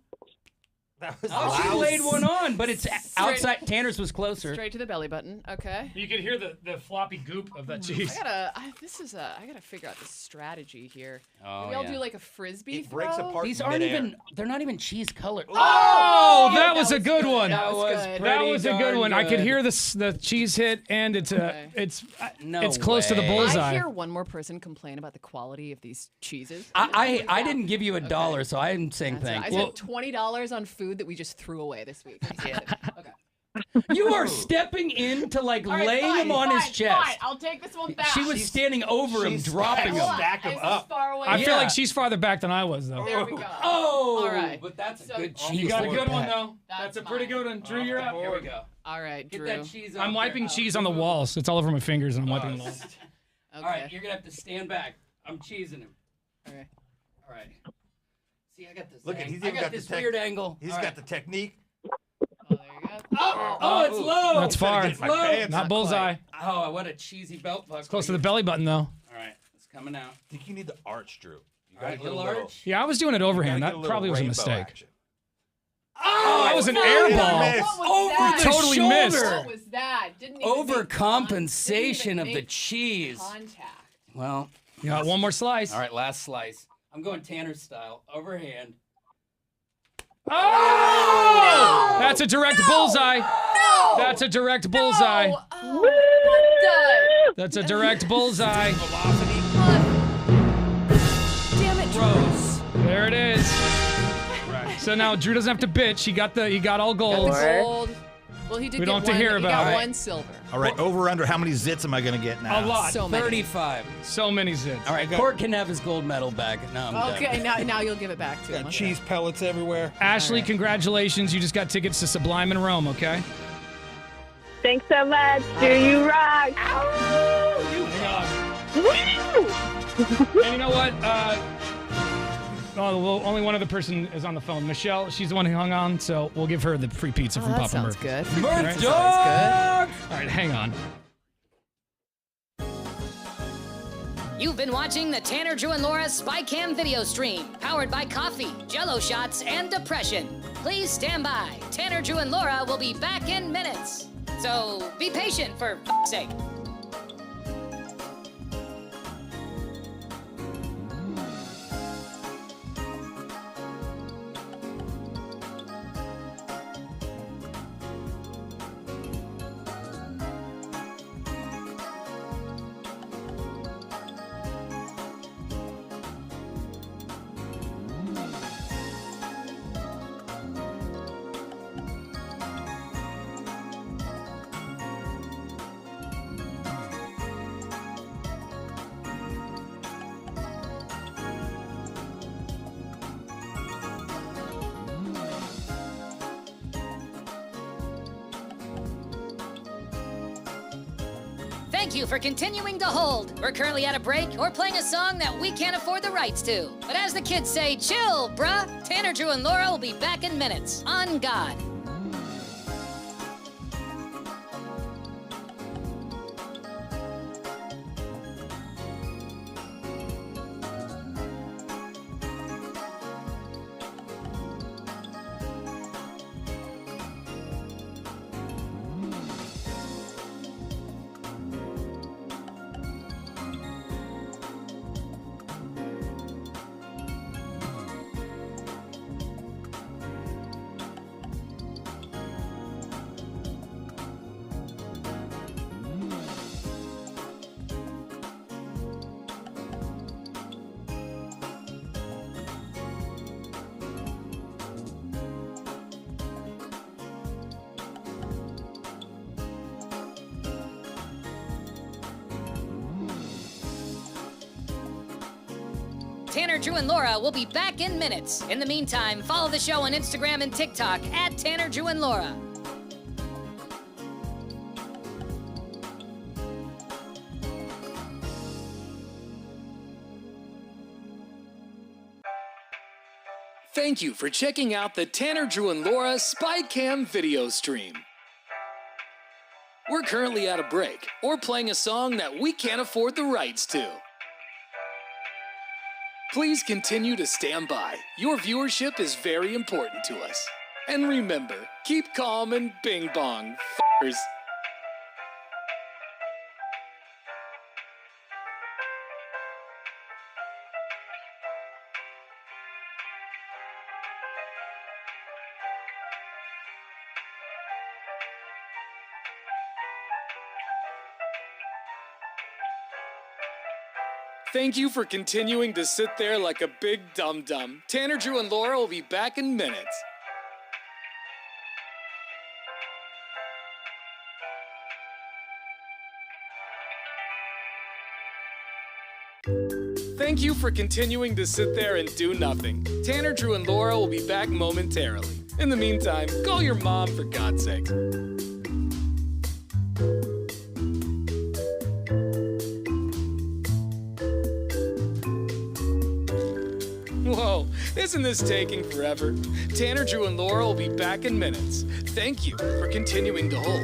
That was Oh, she loud. laid one on, but it's outside. Tanner's was closer. Straight to the belly button. Okay. You could hear the floppy goop of that cheese. I gotta figure out the strategy here. Oh, Maybe I'll yeah. do like a frisbee It breaks throw? apart These in aren't midair. even. They're not even cheese colored. Oh, that was a good one. That was good. pretty That was a good darn one. I could good. hear the cheese hit, and it's No it's close to the way. I bullseye. hear one more person complain about the quality of these cheeses. I didn't give you $1, so I'm saying That's right. thanks. I spent $20 on food that we just threw away this week. Okay. You are stepping in to like All right, laying fine, him on his fine, chest. Fine. I'll take this one back. She was standing over him, dropping him. Stack 'em This is up. far away. I feel Yeah. like she's farther back than I was, though. There we go. Oh, All right. but that's So- a good cheese. You got a Lord good one, Pat. though. That's a pretty mine. good one. Drew, you're up. Here we go. All right, Get Drew. that cheese off I'm wiping there. cheese on the walls. It's all over my fingers, and I'm wiping the walls. Okay. All right, you're gonna have to stand back. I'm cheesing him. Okay. All right. See, I got this. Look at he's I even got this the weird angle. He's All got right. the technique. Oh, there you go. Oh, it's low. That's far. It's Not bullseye. Oh, what a cheesy belt buckle. It's close to the belly button, though. All right, it's coming out. I think you need the arch, Drew. You All right, get a little arch. Yeah, I was doing it overhand. gotta get That a little probably was a rainbow mistake. action. Oh, that was an no. air Yeah, ball. miss. What was Over that? the Totally shoulder. missed. What was that? Didn't even Overcompensation make of the make cheese. contact. Well, You got one more slice. all right, last slice. I'm going Tanner style, overhand. Oh! That's a direct bullseye. No! That's a direct bullseye. No! Oh, what That's a direct bullseye. the? Damn it, Drew. Gross. There it is. So now Drew doesn't have to bitch. He got all gold. Gold. Well, he did We get don't have to one. hear He about got it. one silver. All right, over under. How many zits am I going to get now? A lot. So many. 35. So many zits. All right, Court can have his gold medal back. No, I'm done. Okay, now you'll give it back to him. Got cheese pellets everywhere. Ashley, congratulations. You just got tickets to Sublime in Rome, okay? Thanks so much. Do you rock? And you know what? Only one other person is on the phone. Michelle, she's the one who hung on, so we'll give her the free pizza from that Papa sounds Murphy. good. Free Mirth pizza. Dog! All right, hang on. You've been watching the Tanner, Drew, and Laura SpyCam video stream, powered by coffee, Jello shots, and depression. Please stand by. Tanner, Drew, and Laura will be back in minutes. So be patient, for f***'s sake. Thank you for continuing to hold. We're currently at a break or playing a song that we can't afford the rights to. But as the kids say, chill, bruh. Tanner, Drew, and Laura will be back in minutes. On God. Tanner, Drew, and Laura will be back in minutes. In the meantime, follow the show on Instagram and TikTok at Tanner, Drew, and Laura. Thank you for checking out the Tanner, Drew, and Laura SpyCam video stream. We're currently at a break or playing a song that we can't afford the rights to. Please continue to stand by. Your viewership is very important to us. And remember, keep calm and bing bong, f***ers. Thank you for continuing to sit there like a big dum-dum. Tanner, Drew, and Laura will be back in minutes. Thank you for continuing to sit there and do nothing. Tanner, Drew, and Laura will be back momentarily. In the meantime, call your mom for God's sake. Whoa, isn't this taking forever? Tanner, Drew, and Laura will be back in minutes. Thank you for continuing to hold.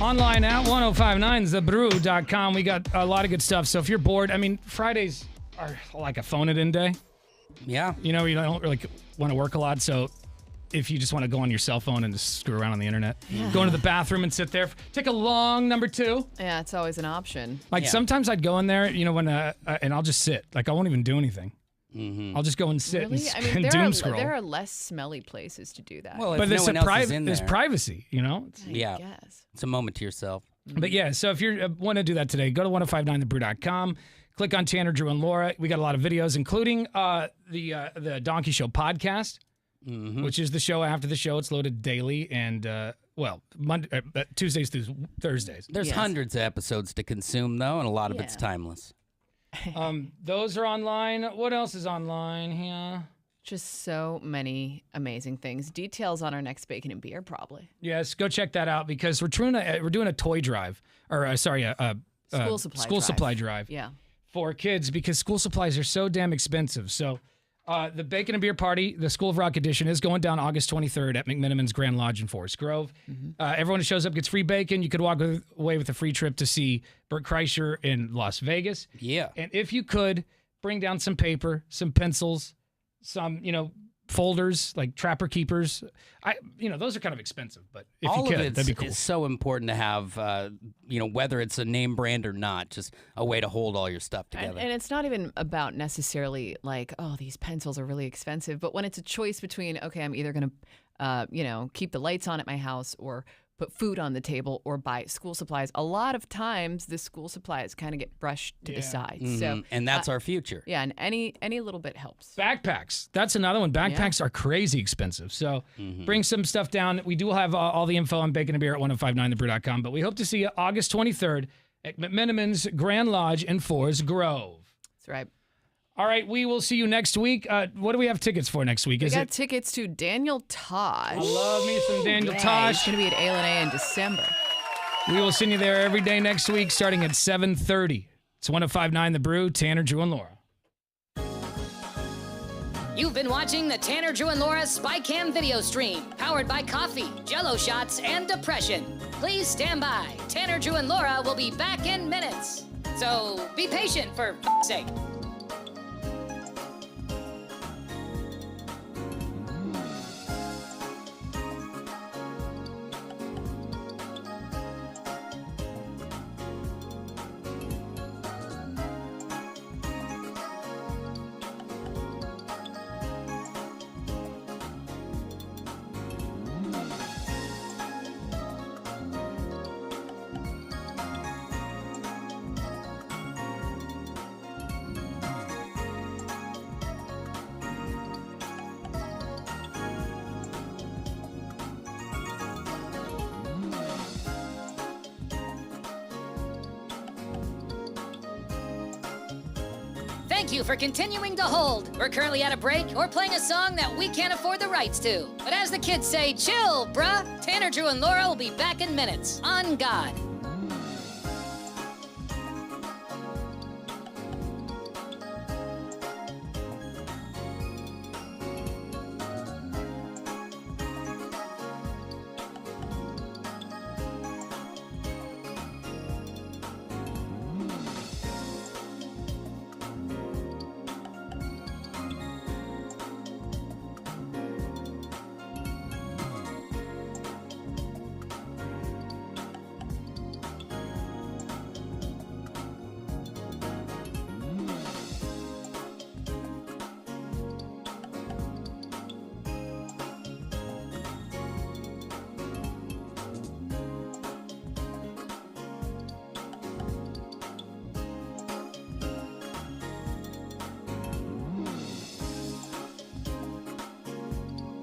Online at 1059thebrew.com. We got a lot of good stuff. So if you're bored, I mean, Fridays are like a phone-it-in day. Yeah. You know, you don't really want to work a lot, so if you just want to go on your cell phone and just screw around on the internet, go into the bathroom and sit there, take a long number 2. Yeah, it's always an option. Like sometimes I'd go in there, you know, when and I'll just sit. Like I won't even do anything. Mm-hmm. I'll just go and sit Really? I mean, and doom scroll. there are less smelly places to do that. Well, but if there's no one else is in there's there. privacy, you know? Yeah. It's a moment to yourself. But yeah, so if you want to do that today, go to 1059thebrew.com. Click on Tanner, Drew, and Laura. We got a lot of videos, including the Donkey Show podcast, which is the show after the show. It's loaded daily and, Tuesdays through Thursdays. There's hundreds of episodes to consume, though, and a lot of it's timeless. Those are online. What else is online here? Just so many amazing things. Details on our next Bacon and Beer, probably. Yes, go check that out because we're doing a toy drive, or a school supply drive. Yeah. For kids because school supplies are so damn expensive. So the Bacon and Beer Party, the School of Rock edition, is going down August 23rd at McMiniman's Grand Lodge in Forest Grove. Everyone who shows up gets free bacon. You could walk away with a free trip to see Bert Kreischer in Las Vegas. Yeah. And if you could, bring down some paper, some pencils, some, folders like Trapper Keepers. Those are kind of expensive, but if All you could, of that'd be cool. It's so important to have, whether it's a name brand or not, just a way to hold all your stuff together. And it's not even about necessarily like, oh, these pencils are really expensive. But when it's a choice between, okay, I'm either going to, keep the lights on at my house or put food on the table or buy school supplies, a lot of times the school supplies kind of get brushed to the side. So, and that's our future. Yeah, and any little bit helps. Backpacks. That's another one. Backpacks are crazy expensive. So bring some stuff down. We do have all the info on Bacon and Beer at 1059thebrew.com, but we hope to see you August 23rd at McMiniman's Grand Lodge in Forest Grove. That's right. All right, we will see you next week. What do we have tickets for next week? We got tickets to Daniel Tosh. I love me some Daniel He's Tosh. going to be at A&A in December. We will send you there every day next week starting at 7:30. It's 1059 The Brew, Tanner, Drew, and Laura. You've been watching the Tanner, Drew, and Laura SpyCam video stream, powered by coffee, Jell-O shots, and depression. Please stand by. Tanner, Drew, and Laura will be back in minutes. So be patient for f***'s sake. Thank you for continuing to hold. We're currently at a break or playing a song that we can't afford the rights to. But as the kids say, chill, bruh. Tanner, Drew, and Laura will be back in minutes. On God.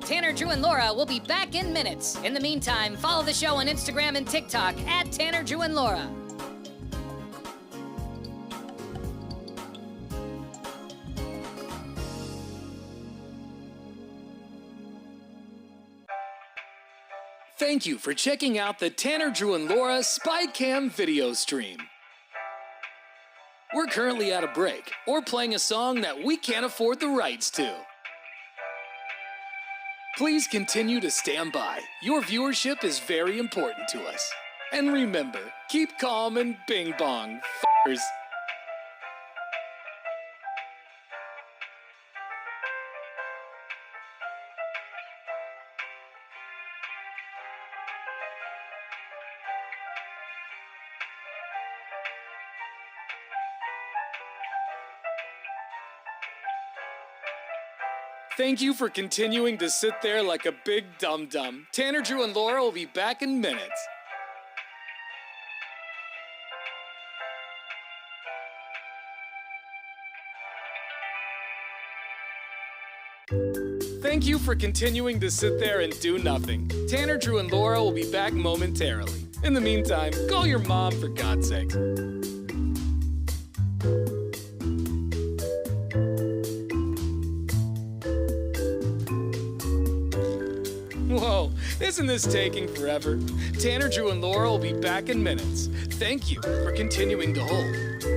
Tanner, Drew, and Laura will be back in minutes. In the meantime, follow the show on Instagram and TikTok at Tanner, Drew, and Laura. Thank you for checking out the Tanner, Drew, and Laura SpyCam video stream. We're currently at a break or playing a song that we can't afford the rights to. Please continue to stand by. Your viewership is very important to us. And remember, keep calm and bing bong, f***ers. Thank you for continuing to sit there like a big dum-dum. Tanner, Drew, and Laura will be back in minutes. Thank you for continuing to sit there and do nothing. Tanner, Drew, and Laura will be back momentarily. In the meantime, call your mom for God's sake. Whoa, isn't this taking forever? Tanner, Drew, and Laura will be back in minutes. Thank you for continuing to hold.